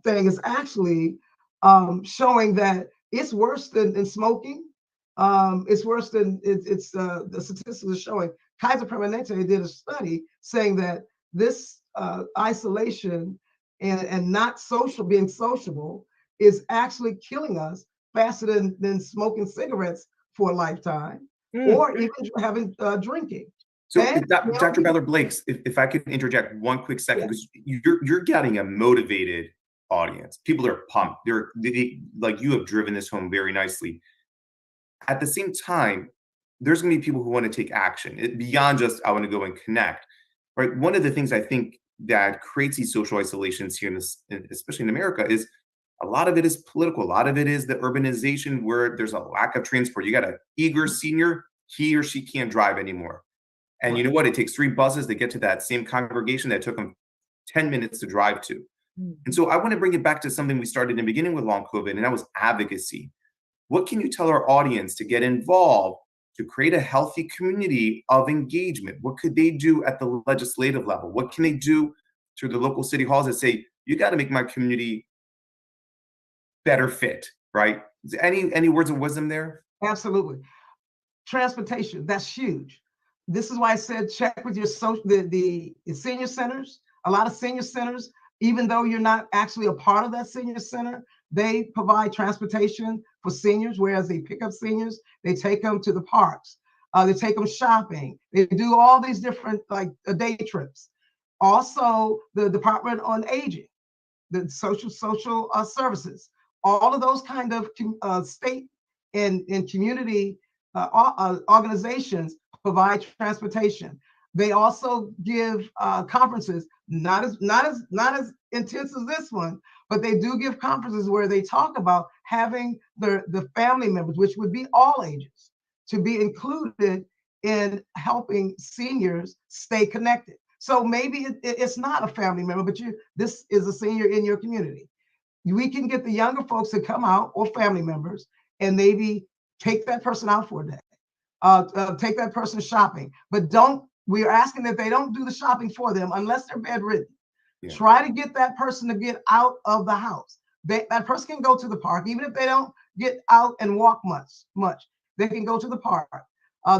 thing is actually showing that it's worse than smoking. It's worse than the statistics are showing. Kaiser Permanente did a study saying that this isolation and not being sociable is actually killing us faster than smoking cigarettes for a lifetime, or even having drinking. So, And, Dr. Ballard-Blakes, if I could interject one quick second, because you're getting a motivated audience. People are pumped. Like, you have driven this home very nicely. At the same time, there's going to be people who want to take action beyond just, I want to go and connect. Right? One of the things I think that creates these social isolations here, especially in America, is a lot of it is political. A lot of it is the urbanization, where there's a lack of transport. You got an eager senior, he or she can't drive anymore. And you know what? It takes 3 buses to get to that same congregation that took them 10 minutes to drive to. And so I want to bring it back to something we started in the beginning with long COVID, and that was advocacy. What can you tell our audience to get involved, to create a healthy community of engagement? What could they do at the legislative level? What can they do through the local city halls that say, you got to make my community better fit, right? Is there any words of wisdom there? Absolutely. Transportation, that's huge. This is why I said check with your the senior centers. A lot of senior centers, even though you're not actually a part of that senior center, they provide transportation for seniors, whereas they pick up seniors, they take them to the parks, they take them shopping, they do all these different day trips. Also, the Department on Aging, the social services, all of those kind of state and community organizations provide transportation. They also give conferences, not as intense as this one, but they do give conferences where they talk about having the family members, which would be all ages, to be included in helping seniors stay connected. So maybe it's not a family member, but this is a senior in your community. We can get the younger folks to come out, or family members, and maybe take that person out for a day. Take that person shopping, but we're asking that they don't do the shopping for them unless they're bedridden. Yeah. Try to get that person to get out of the house. That person can go to the park, even if they don't get out and walk much. They can go to the park.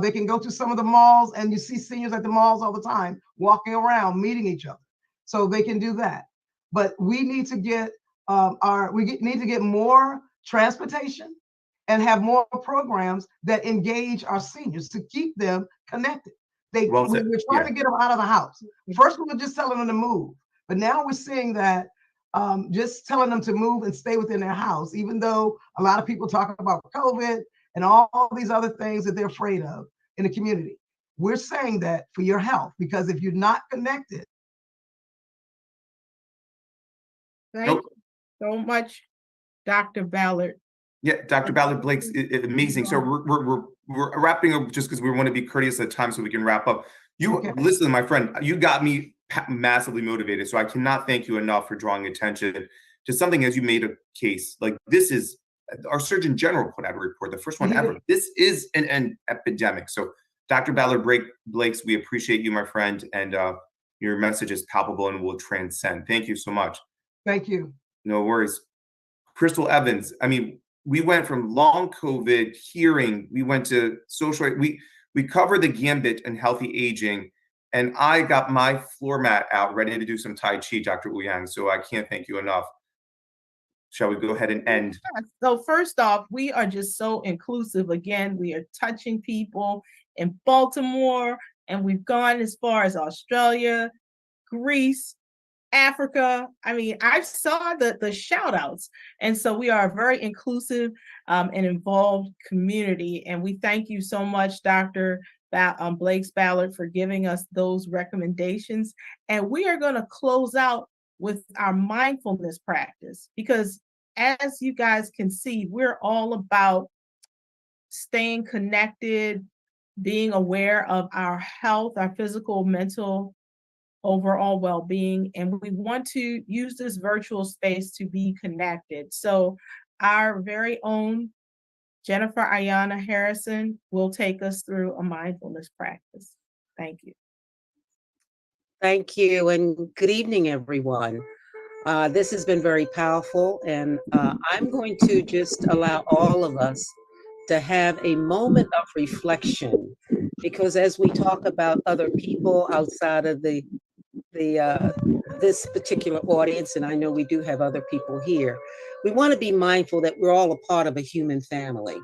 They can go to some of the malls, and you see seniors at the malls all the time, walking around, meeting each other. So they can do that. But we need to get need to get more transportation and have more programs that engage our seniors to keep them connected. We're trying to get them out of the house. First, we were just telling them to move, but now we're seeing that just telling them to move and stay within their house, even though a lot of people talk about COVID and all these other things that they're afraid of in the community. We're saying that for your health, because if you're not connected. Thank you so much, Dr. Ballard. Yeah, Dr. Ballard-Blakes, amazing. So we're wrapping up just because we want to be courteous at time so we can wrap up. Listen, my friend, you got me massively motivated. So I cannot thank you enough for drawing attention to something as you made a case. Like, this is, our Surgeon General put out a report, the first one ever. This is an epidemic. So Dr. Ballard-Blakes, we appreciate you, my friend, and your message is palpable and will transcend. Thank you so much. Thank you. No worries. Crystal Evans, I mean, we went from long COVID, hearing, we went to social, we covered the gambit in healthy aging, and I got my floor mat out ready to do some Tai Chi, Dr. Ouyang, so I can't thank you enough. Shall we go ahead and end? So first off, we are just so inclusive. Again, we are touching people in Baltimore, and we've gone as far as Australia, Greece, Africa. I mean, I saw the shout outs. And so we are a very inclusive and involved community. And we thank you so much, Dr. Blakes Ballard, for giving us those recommendations. And we are going to close out with our mindfulness practice, because as you guys can see, we're all about staying connected, being aware of our health, our physical, mental, overall well-being, and we want to use this virtual space to be connected. So our very own Jennifer Ayana Harrison will take us through a mindfulness practice. Thank you. Thank you, and good evening, everyone. This has been very powerful, and I'm going to just allow all of us to have a moment of reflection, because as we talk about other people outside of this particular audience, and I know we do have other people here, we want to be mindful that we're all a part of a human family,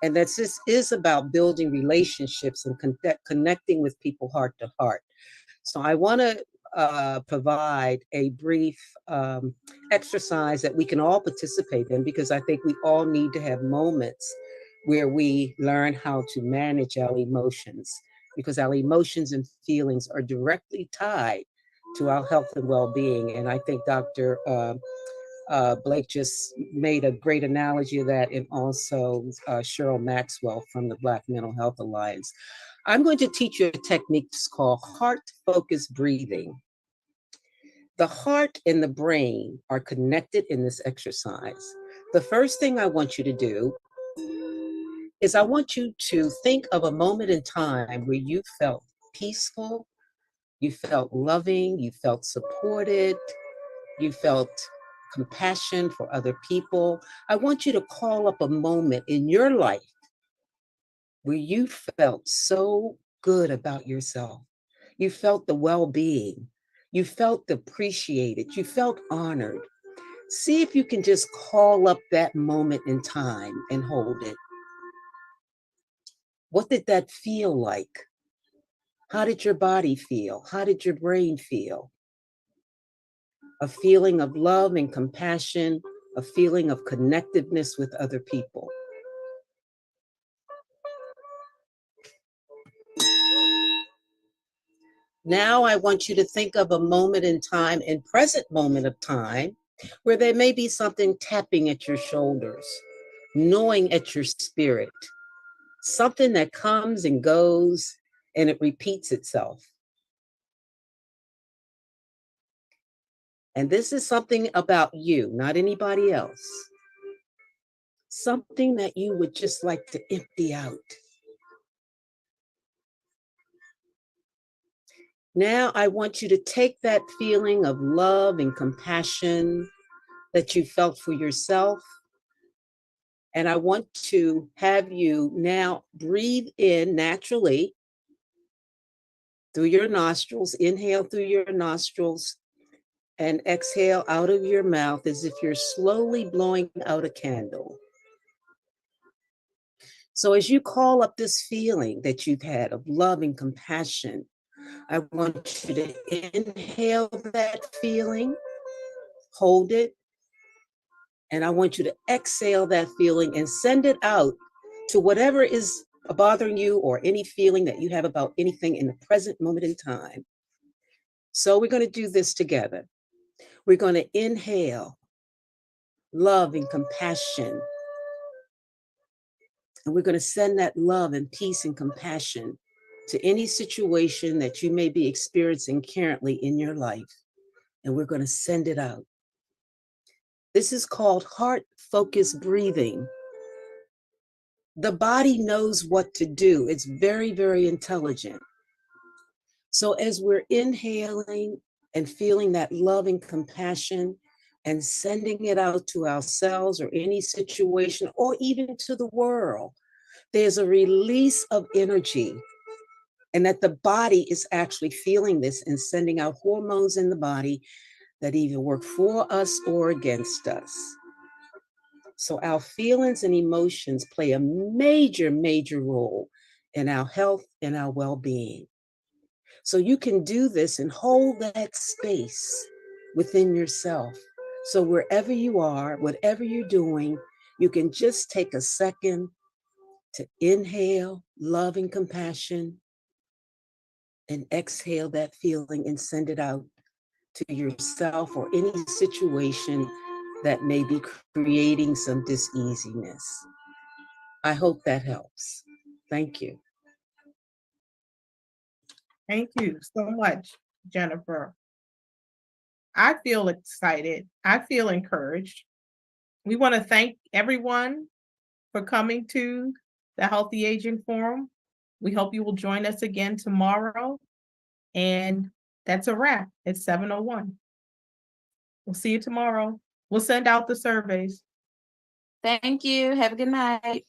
and that this is about building relationships and connecting with people heart to heart. So I want to provide a brief exercise that we can all participate in, because I think we all need to have moments where we learn how to manage our emotions, because our emotions and feelings are directly tied to our health and well-being. And I think Dr. Blake just made a great analogy of that, and also Cheryl Maxwell from the Black Mental Health Alliance. I'm going to teach you a technique called heart-focused breathing. The heart and the brain are connected in this exercise. The first thing I want you to do is I want you to think of a moment in time where you felt peaceful, you felt loving, you felt supported, you felt compassion for other people. I want you to call up a moment in your life where you felt so good about yourself. You felt the well-being. You felt appreciated. You felt honored. See if you can just call up that moment in time and hold it. What did that feel like? How did your body feel? How did your brain feel? A feeling of love and compassion, a feeling of connectedness with other people. Now I want you to think of a moment in time, in present moment of time, where there may be something tapping at your shoulders, gnawing at your spirit, something that comes and goes and it repeats itself. And this is something about you, not anybody else. Something that you would just like to empty out. Now I want you to take that feeling of love and compassion that you felt for yourself, and I want to have you now breathe in naturally through your nostrils. Inhale through your nostrils and exhale out of your mouth as if you're slowly blowing out a candle. So as you call up this feeling that you've had of love and compassion, I want you to inhale that feeling, hold it, and I want you to exhale that feeling and send it out to whatever is bothering you or any feeling that you have about anything in the present moment in time. So we're going to do this together. We're going to inhale love and compassion. And we're going to send that love and peace and compassion to any situation that you may be experiencing currently in your life. And we're going to send it out. This is called heart-focused breathing. The body knows what to do. It's very, very intelligent. So as we're inhaling and feeling that love and compassion and sending it out to ourselves or any situation or even to the world, there's a release of energy, and that the body is actually feeling this and sending out hormones in the body that either work for us or against us. So our feelings and emotions play a major, major role in our health and our well-being. So you can do this and hold that space within yourself. So wherever you are, whatever you're doing, you can just take a second to inhale love and compassion and exhale that feeling and send it out to yourself or any situation that may be creating some diseasiness. I hope that helps. Thank you. Thank you so much, Jennifer. I feel excited. I feel encouraged. We want to thank everyone for coming to the Healthy Aging Forum. We hope you will join us again tomorrow. And that's a wrap. It's 7:01. We'll see you tomorrow. We'll send out the surveys. Thank you. Have a good night.